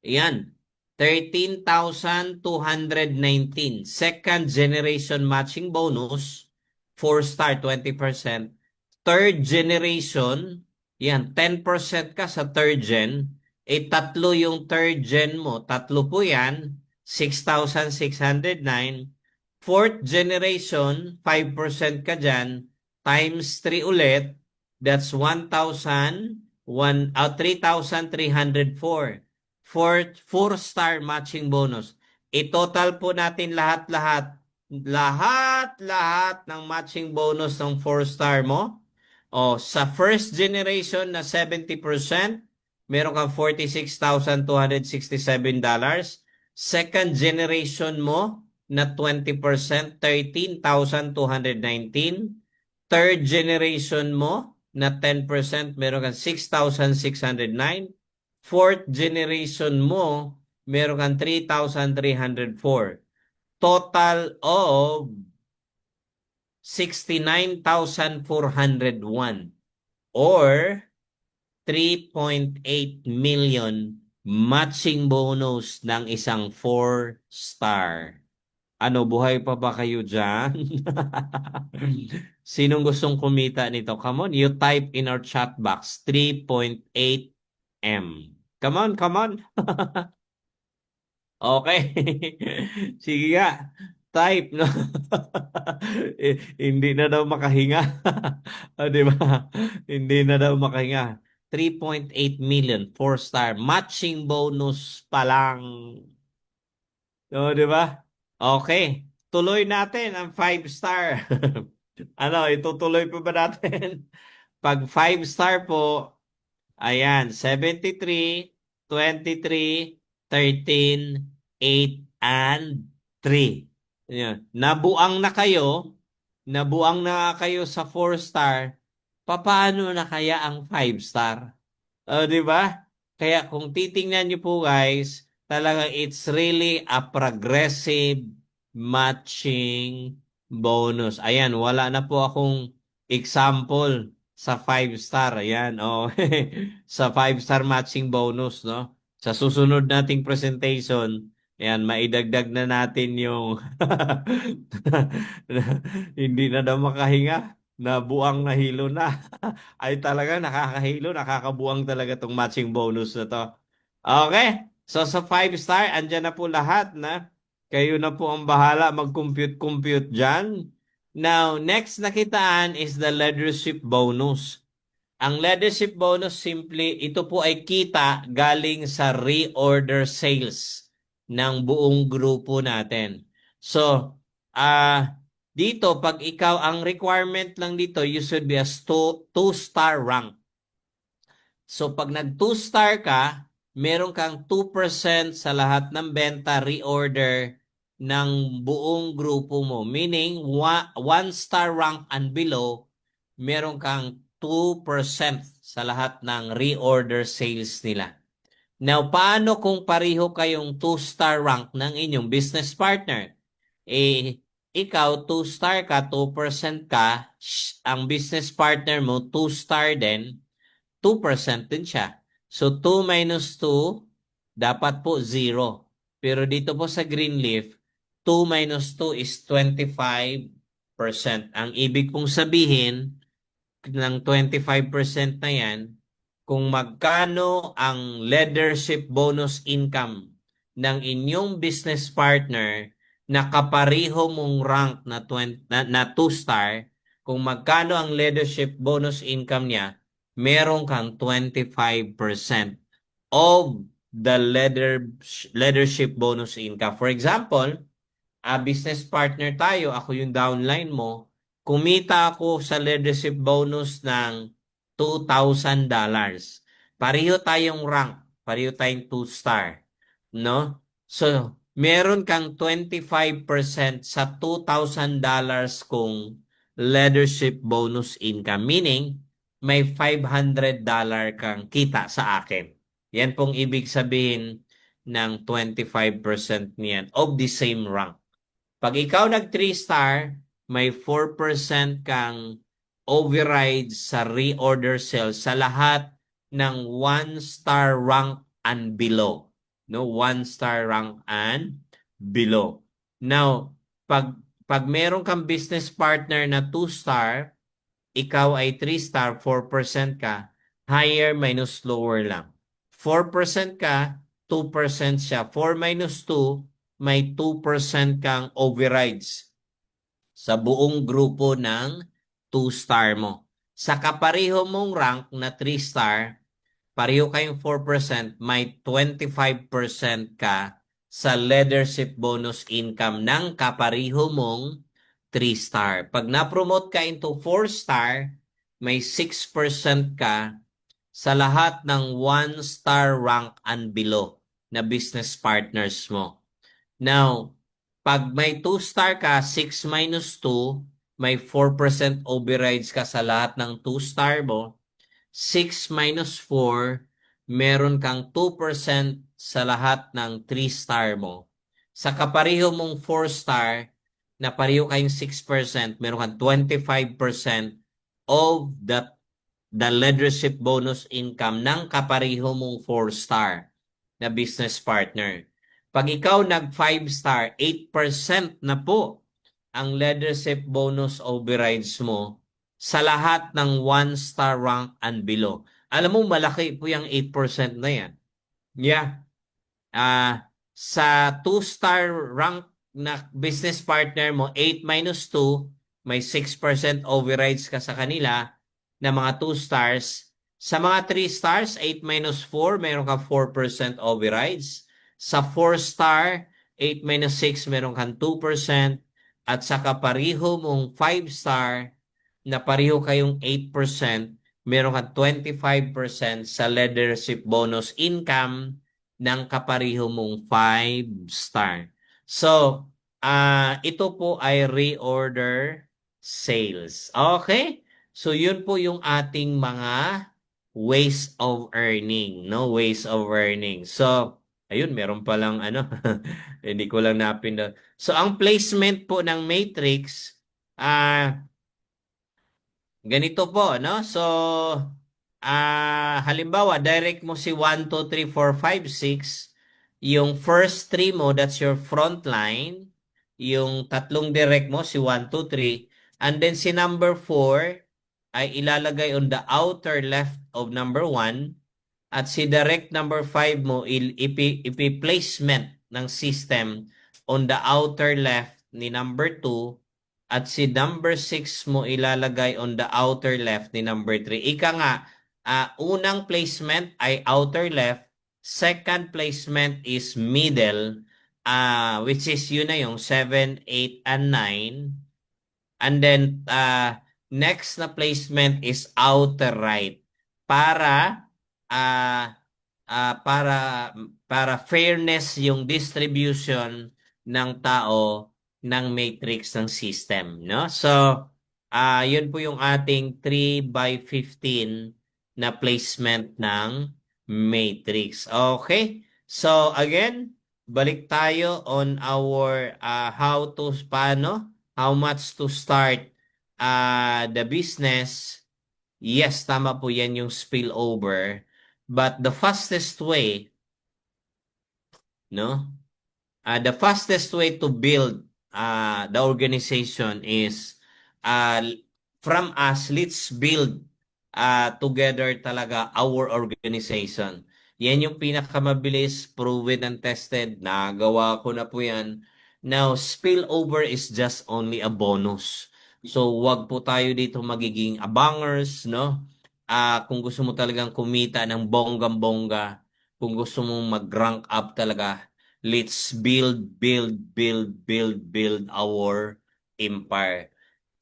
Ayan. 13,219. Second generation matching bonus. 4-star, 20%. Third generation, yan, 10% ka sa third gen. Tatlo yung third gen mo. Tatlo po yan. 6,609. Fourth generation, 5% ka dyan. Times 3 ulit. That's 3,304. 4-star matching bonus. I-total po natin lahat-lahat. Lahat ng matching bonus ng 4-star mo. O, sa first generation na 70%, meron kang $46,267. Second generation mo na 20%, 13,219. Third generation mo na 10%, meron kang 6,609. Fourth generation mo, meron kang 3,304. Total of 69,401 or 3.8 million matching bonus ng isang 4-star. Ano, buhay pa ba kayo dyan? Sinong gustong kumita nito? Come on, you type in our chat box, 3.8 M. Come on, come on. Okay. Sige nga. Type, no? Hindi na daw makahinga. Di ba? Hindi na daw makahinga. 3.8 million, 4-star. Matching bonus pa lang. No, di ba? Okay. Tuloy natin ang 5-star. Ano, itutuloy pa ba natin? Pag 5-star po, ayan, 73, 23, 13, 8, and 3. Ayan. Nabuang na kayo sa 4-star, papaano na kaya ang 5-star? Di ba? Kaya kung titingnan niyo po guys, talagang it's really a progressive matching bonus. Ayan, wala na po akong example sa 5-star. Ayan, oh. Sa 5-star matching bonus, no? Sa susunod nating presentation, ayan, maidagdag na natin yung hindi na daw makahinga, nabuang na hilo na. Ay talaga nakakahilo, nakakabuang talaga tong matching bonus na to. Okay, so sa 5-star, andyan na po lahat na kayo na po ang bahala mag-compute-compute dyan. Now, next na kitaan is the leadership bonus. Ang leadership bonus simply, ito po ay kita galing sa reorder sales ng buong grupo natin. So, dito, pag ikaw, ang requirement lang dito, you should be a 2-star rank. So, pag nag-2-star ka, meron kang 2% sa lahat ng benta reorder ng buong grupo mo. Meaning, 1-star rank and below, meron kang 2% sa lahat ng reorder sales nila. Now, paano kung pareho kayong 2-star rank ng inyong business partner? Ikaw, 2-star ka, 2% ka, ang business partner mo, 2-star din, 2% din siya. So, 2 minus 2, dapat po 0. Pero dito po sa Greenleaf, 2 minus 2 is 25%. Ang ibig pong sabihin ng 25% na yan, kung magkano ang leadership bonus income ng inyong business partner, na kapareho mong rank na 2-star, kung magkano ang leadership bonus income niya, meron kang 25% of the leadership bonus income. For example, business partner tayo, ako yung downline mo, kumita ako sa leadership bonus ng $2,000. Pareho tayong rank, pareho tayong 2-star, no? So, meron kang 25% sa $2,000 kung leadership bonus income, meaning may $500 kang kita sa akin. Yan pong ibig sabihin ng 25% niyan of the same rank. Pag ikaw nag 3-star, may 4% kang override sa reorder sales sa lahat ng 1-star rank and below. No, 1-star rank and below. Now, pag meron kang business partner na 2-star, ikaw ay 3-star, 4% ka, higher minus lower lang. 4% ka, 2% siya. 4 minus 2, may 2% kang overrides sa buong grupo ng 2-star mo. Sa kapareho mong rank na 3-star, pareho kayong 4%, may 25% ka sa leadership bonus income ng kapareho mong 3-star. Pag na-promote ka into 4-star, may 6% ka sa lahat ng 1-star rank and below na business partners mo. Now, pag may 2-star ka, 6 minus 2, may 4% overrides ka sa lahat ng 2-star mo. 6 minus 4, meron kang 2% sa lahat ng 3-star mo. Sa kapareho mong 4-star, na pareho kayong 6%, meron kang 25% of the leadership bonus income ng kapareho mong 4-star na business partner. Pag ikaw nag 5-star, 8% na po ang leadership bonus overrides mo sa lahat ng 1-star rank and below. Alam mo, malaki po yung 8% na yan. Yeah. Sa 2-star rank na business partner mo, 8 minus 2, may 6% overrides ka sa kanila na mga 2 stars. Sa mga 3 stars, 8 minus 4, meron ka 4% overrides. Sa 4-star, 8 minus 6, meron kang 2%. At sa kapareho mong 5-star, na pareho kayong 8%, meron kang 25% sa leadership bonus income ng kapareho mong 5-star. So, ito po ay reorder sales. Okay? So, yun po yung ating mga ways of earning, no? Ways of earning. So, ayun, meron pa lang ano, hindi ko lang napindot. So, ang placement po ng matrix, ganito po, no? So, halimbawa, direct mo si 1, 2, 3, 4, 5, 6. Yung first 3 mo, that's your front line. Yung tatlong direct mo, si 1, 2, 3. And then si number 4 ay ilalagay on the outer left of number 1. At si direct number 5 mo, ipi-placement ng system on the outer left ni number 2. At si number 6 mo ilalagay on the outer left ni number 3. Ika nga, unang placement ay outer left, second placement is middle, which is yun na yung 7, 8, and 9. And then, next na placement is outer right. Para, para fairness yung distribution ng tao ng matrix ng system, no? So, yun po yung ating 3 by 15 na placement ng matrix. Okay? So, again, balik tayo on our how much to start the business. Yes, tama po yan yung spillover. But the fastest way, no? The fastest way to build the organization is from us, let's build together talaga our organization. Yan yung pinakamabilis, proven and tested. Nagawa ko na po yan. Now, spillover is just only a bonus. So, wag po tayo dito magiging abangers, no? Kung gusto mo talagang kumita ng bonggam-bongga, kung gusto mong mag-rank up talaga, let's build our empire.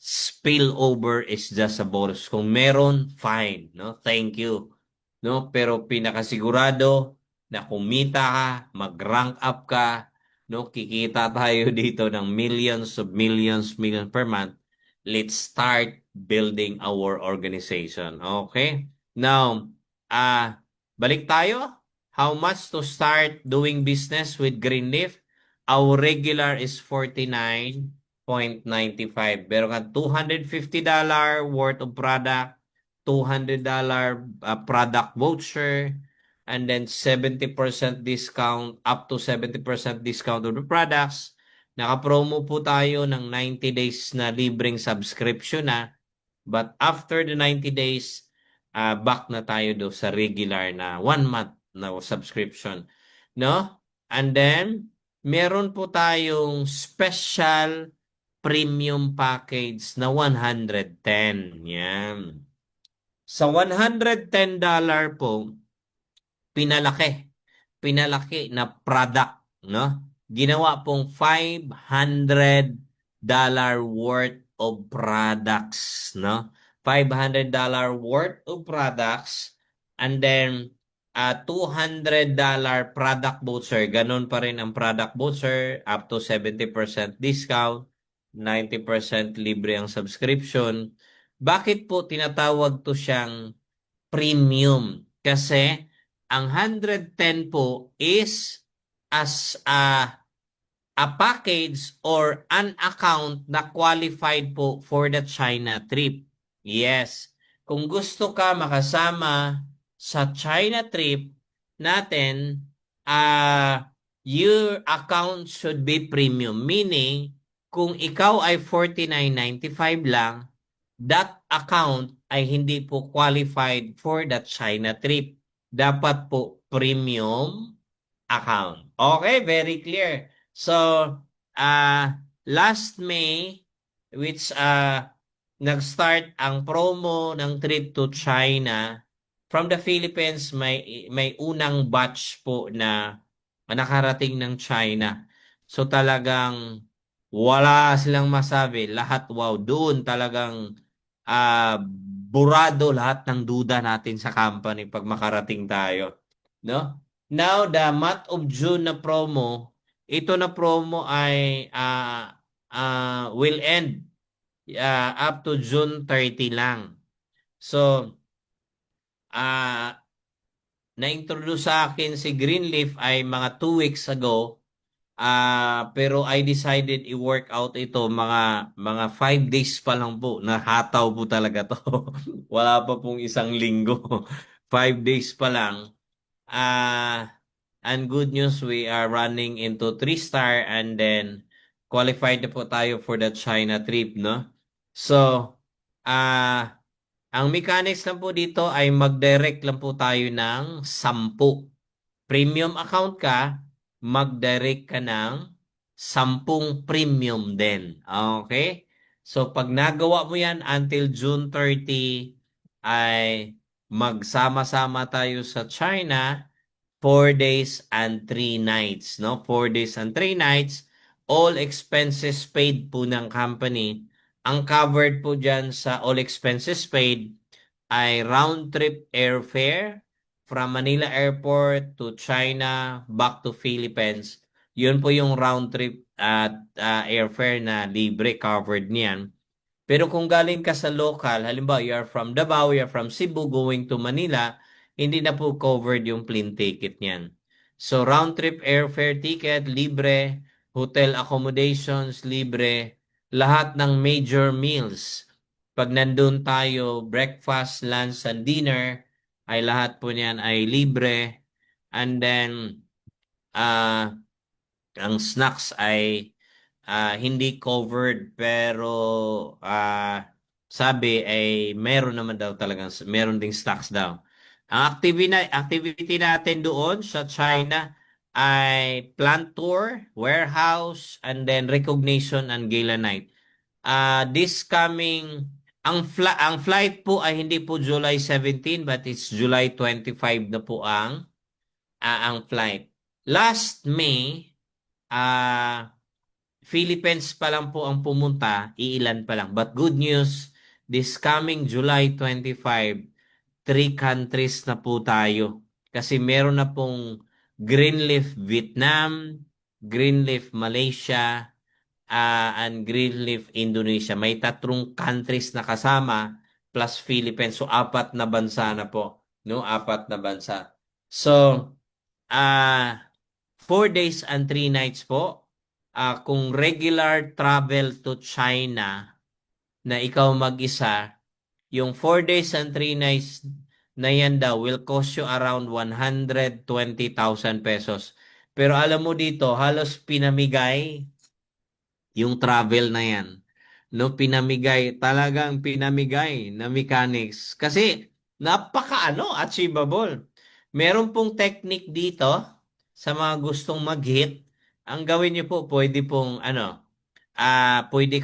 Spillover is just a bonus. Kung meron, fine, no? Thank you. No? Pero pinakasigurado na kumita ka, mag-rank up ka, no, kikita tayo dito ng millions per month. Let's start building our organization. Okay? Now, balik tayo. How much to start doing business with Greenleaf? Our regular is 49.95. Pero kan $250 worth of product, $200 product voucher, and then 70% discount, up to 70% discount of the products. Naka-promo po tayo ng 90 days na libreng subscription na. But after the 90 days, back na tayo do sa regular na 1 month na subscription. No? And then, meron po tayong special premium package na 110. Yan. Sa $110 po, pinalaki na product, no? Ginawa pong $500 worth of products, no? $500 worth of products, and then $200 product voucher. Ganun pa rin ang product voucher, up to 70% discount, 90% libre ang subscription. Bakit po tinatawag to siyang premium? Kasi ang 110 po is as a package or an account na qualified po for the China trip. Yes. Kung gusto ka makasama sa China trip natin, your account should be premium. Meaning, kung ikaw ay $49.95 lang, that account ay hindi po qualified for the China trip. Dapat po premium account. Okay, very clear. So, last May, which nag-start ang promo ng trip to China, from the Philippines, may unang batch po na nakarating ng China. So talagang wala silang masabi. Lahat wow. Doon talagang burado lahat ng duda natin sa company pag makarating tayo. No? Now, the month of June na promo, ito na promo ay will end up to June 30 lang. So, na-introduce sa akin si Greenleaf ay mga 2 weeks ago. Pero I decided i-work out ito mga 5 days pa lang po. Nahataw po talaga to. Wala pa pong isang linggo. 5 days pa lang. And good news, we are running into 3-star and then qualified na po tayo for the China trip, no? So, ang mechanics lang po dito ay mag-direct lang po tayo ng 10. Premium account ka, mag-direct ka ng 10 premium din. Okay? So, pag nagawa mo yan until June 30, ay magsama-sama tayo sa China 4 days and 3 nights. No? 4 days and 3 nights, all expenses paid po ng company. Ang covered po dyan sa all expenses paid ay round-trip airfare from Manila Airport to China, back to Philippines. Yun po yung round-trip at airfare na libre, covered niyan. Pero kung galing ka sa local, halimbawa you are from Davao, you are from Cebu going to Manila, hindi na po covered yung plane ticket niyan. So round-trip airfare ticket, libre, hotel accommodations, libre, lahat ng major meals. Pag nandun tayo, breakfast, lunch, and dinner, ay lahat po niyan ay libre. And then, ang snacks ay hindi covered pero sabi ay meron naman daw talagang meron ding stocks daw. Ang activity natin doon sa China ay plant tour, warehouse, and then recognition and gala night. This coming, ang flight po ay hindi po July 17 but it's July 25 na po ang flight. Last May, Philippines pa lang po ang pumunta, iilan pa lang. But good news, this coming July 25, 3 countries na po tayo. Kasi meron na pong Greenleaf Vietnam, Greenleaf Malaysia, and Greenleaf Indonesia. May 3 countries na kasama plus Philippines. So, 4 na bansa na po. No? 4 na bansa. So, 4 days and 3 nights po. Kung regular travel to China na ikaw mag-isa, yung 4 days and 3 nights na yan daw will cost you around 120,000 pesos. Pero alam mo dito, halos pinamigay yung travel na yan. No, pinamigay, talagang pinamigay na mechanics. Kasi achievable. Meron pong technique dito sa mga gustong mag-hit. Ang gawin niyo po, pwede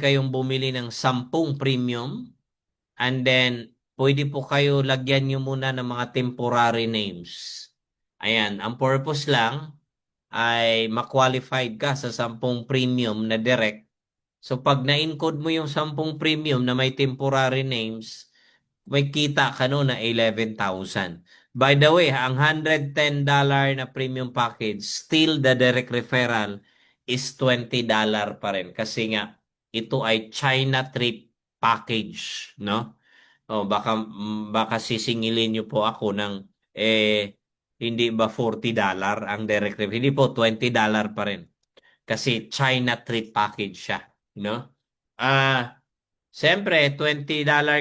kayong bumili ng 10 premium. And then, pwede po kayo lagyan nyo muna ng mga temporary names. Ayan, ang purpose lang ay ma-qualified ka sa 10 premium na direct. So, pag na-encode mo yung 10 premium na may temporary names, may kita ka no na 11,000. By the way, ang $110 na premium package, still the direct referral is $20 pa rin. Kasi nga, ito ay China trip package, no? O baka sisingilin niyo po ako ng hindi ba $40 ang direct referral? Hindi po, $20 pa rin. Kasi China trip package siya, no? Siyempre, $20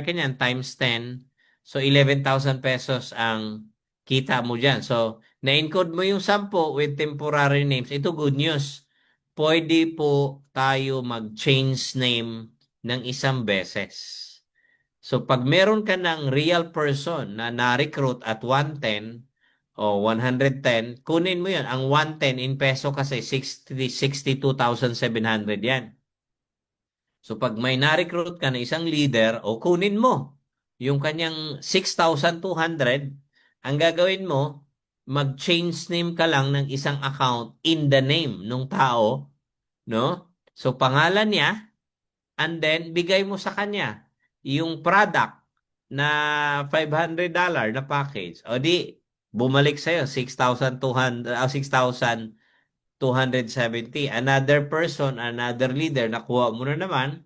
kanyan times 10. So, 11,000 pesos ang kita mo dyan. So, na-encode mo yung 10 with temporary names. Ito good news. Pwede po tayo mag-change name ng isang beses. So, pag meron ka ng real person na na-recruit at 110 o 110, kunin mo yun. Ang 110 in peso kasi 62,700 yan. So pag may na-recruit ka na isang leader, o kunin mo yung kanyang 6,200, ang gagawin mo, mag-change name ka lang ng isang account in the name ng tao, no? So pangalan niya, and then bigay mo sa kanya yung product na $500 na package. O di, bumalik sa'yo, 6,200, 6,270. Another person, another leader, nakuha mo na naman,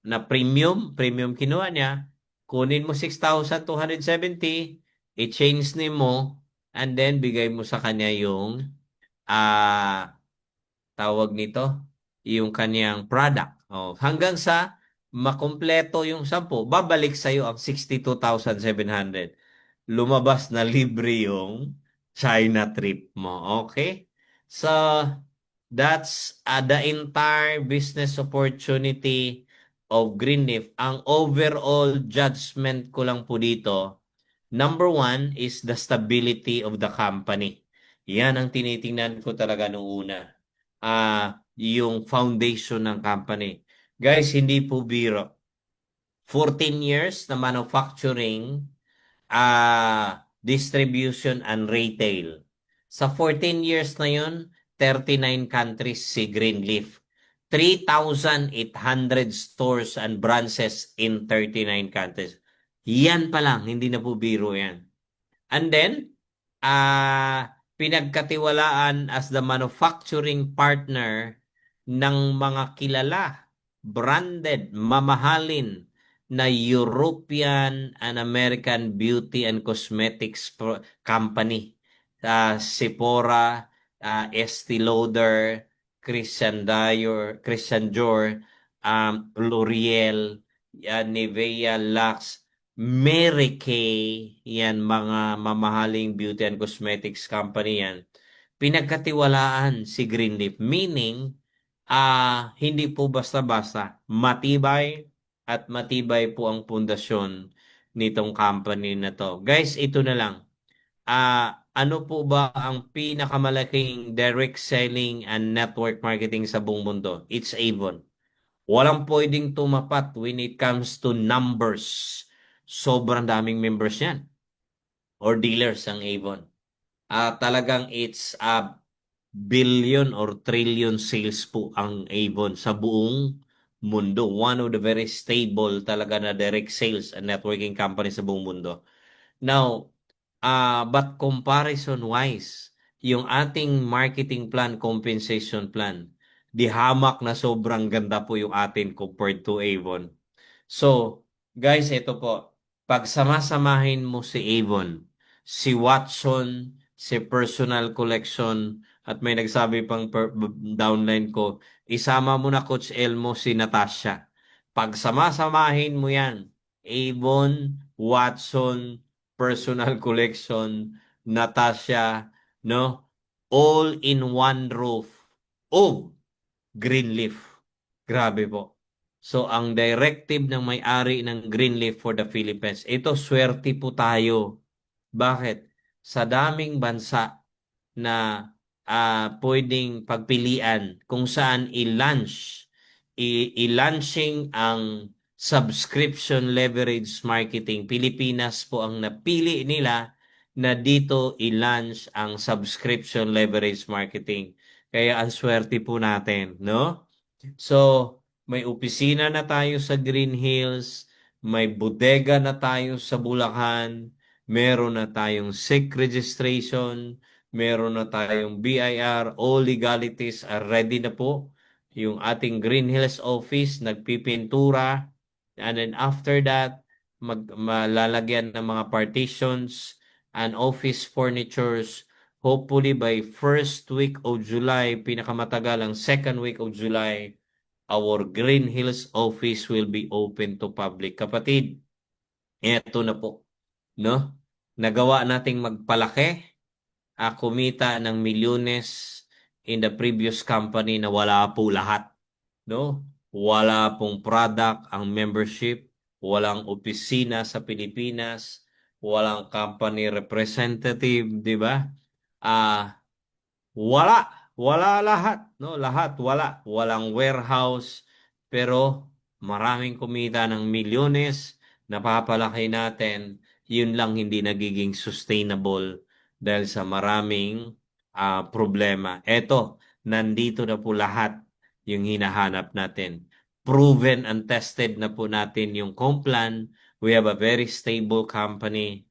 na premium kinuha niya, kunin mo 6,270, i-change name mo, and then bigay mo sa kanya yung, tawag nito, yung kanyang product. Hanggang sa makumpleto yung 10, babalik sa'yo ang 62,700. Lumabas na libre yung China trip mo. Okay? So, that's the entire business opportunity of Greenleaf. Ang overall judgment ko lang po dito, number 1 is the stability of the company. Yan ang tinitingnan ko talaga noong una. Yung foundation ng company. Guys, hindi po biro. 14 years na manufacturing, distribution and retail. Sa 14 years na yun, 39 countries si Greenleaf. 3,800 stores and branches in 39 countries. Yan pa lang, hindi na po biro yan. And then, pinagkatiwalaan as the manufacturing partner ng mga kilala, branded, mamahalin na European and American beauty and cosmetics company. Sephora, Estee Lauder, Christian Dior, L'Oreal, Nivea, Lux, Mary Kay, yan mga mamahaling beauty and cosmetics company yan. Pinagkatiwalaan si Greenleaf, meaning hindi po basta-basta, matibay at matibay po ang pundasyon nitong company na to. Guys, ito na lang. ano po ba ang pinakamalaking direct selling and network marketing sa buong mundo? It's Avon. Walang pwedeng tumapat when it comes to numbers. Sobrang daming members yan or dealers ang Avon. Talagang it's a billion or trillion sales po ang Avon sa buong mundo. One of the very stable talaga na direct sales and networking company sa buong mundo. Now, but comparison-wise, yung ating marketing plan, compensation plan, di hamak na sobrang ganda po yung atin compared to Avon. So, guys, ito po. Pag sama-samahin mo si Avon, si Watson, si Personal Collection, at may nagsabi pang downline ko, isama mo na Coach Elmo si Natasha. Pag sama-samahin mo yan, Avon, Watson, Personal Collection, Natasha, no? All in one roof. Oh, Greenleaf. Grabe po. So, ang directive ng may-ari ng Greenleaf for the Philippines, ito, swerte po tayo. Bakit? Sa daming bansa na pwedeng pagpilian kung saan i-launching ang subscription leverage marketing. Pilipinas po ang napili nila na dito i-launch ang subscription leverage marketing. Kaya ang swerte po natin, no? So, may opisina na tayo sa Green Hills, may bodega na tayo sa Bulacan, meron na tayong SIC registration, meron na tayong BIR, all legalities are ready na po. Yung ating Green Hills office, nagpipintura, and then after that, malalagyan ng mga partitions and office furnitures. Hopefully by first week of July, pinakamatagal ang second week of July, our Green Hills office will be open to public. Kapatid, eto na po, no? Nagawa nating magpalaki, kumita ng milyones in the previous company na wala po lahat, no? Wala pong product ang membership, walang opisina sa Pilipinas, walang company representative, di ba? Wala lahat, no? Lahat wala. Walang warehouse, pero maraming kumita ng milyones, napapalaki natin, yun lang hindi nagiging sustainable dahil sa maraming problema. Eto, nandito na po lahat yung hinahanap natin. Proven and tested na po natin yung Complan. We have a very stable company,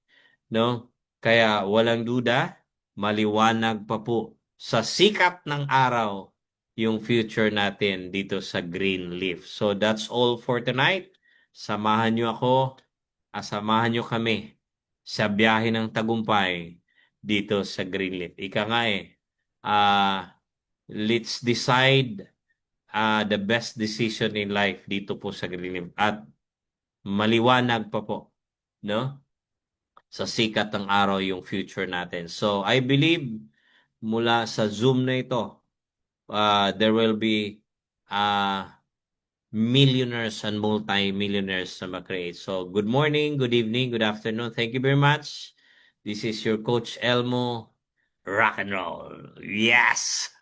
no? Kaya walang duda, maliwanag pa po sa sikat ng araw yung future natin dito sa Greenleaf. So that's all for tonight. Samahan nyo ako, samahan nyo kami sa biyahe ng tagumpay dito sa Greenleaf. Ika nga let's decide the best decision in life dito po sa Greenleaf. At maliwanag pa po, no? Sa sikat ng araw yung future natin. So I believe mula sa Zoom na ito, there will be millionaires and multi-millionaires na mag-create. So good morning, good evening, good afternoon. Thank you very much. This is your Coach Elmo. Rock and roll. Yes!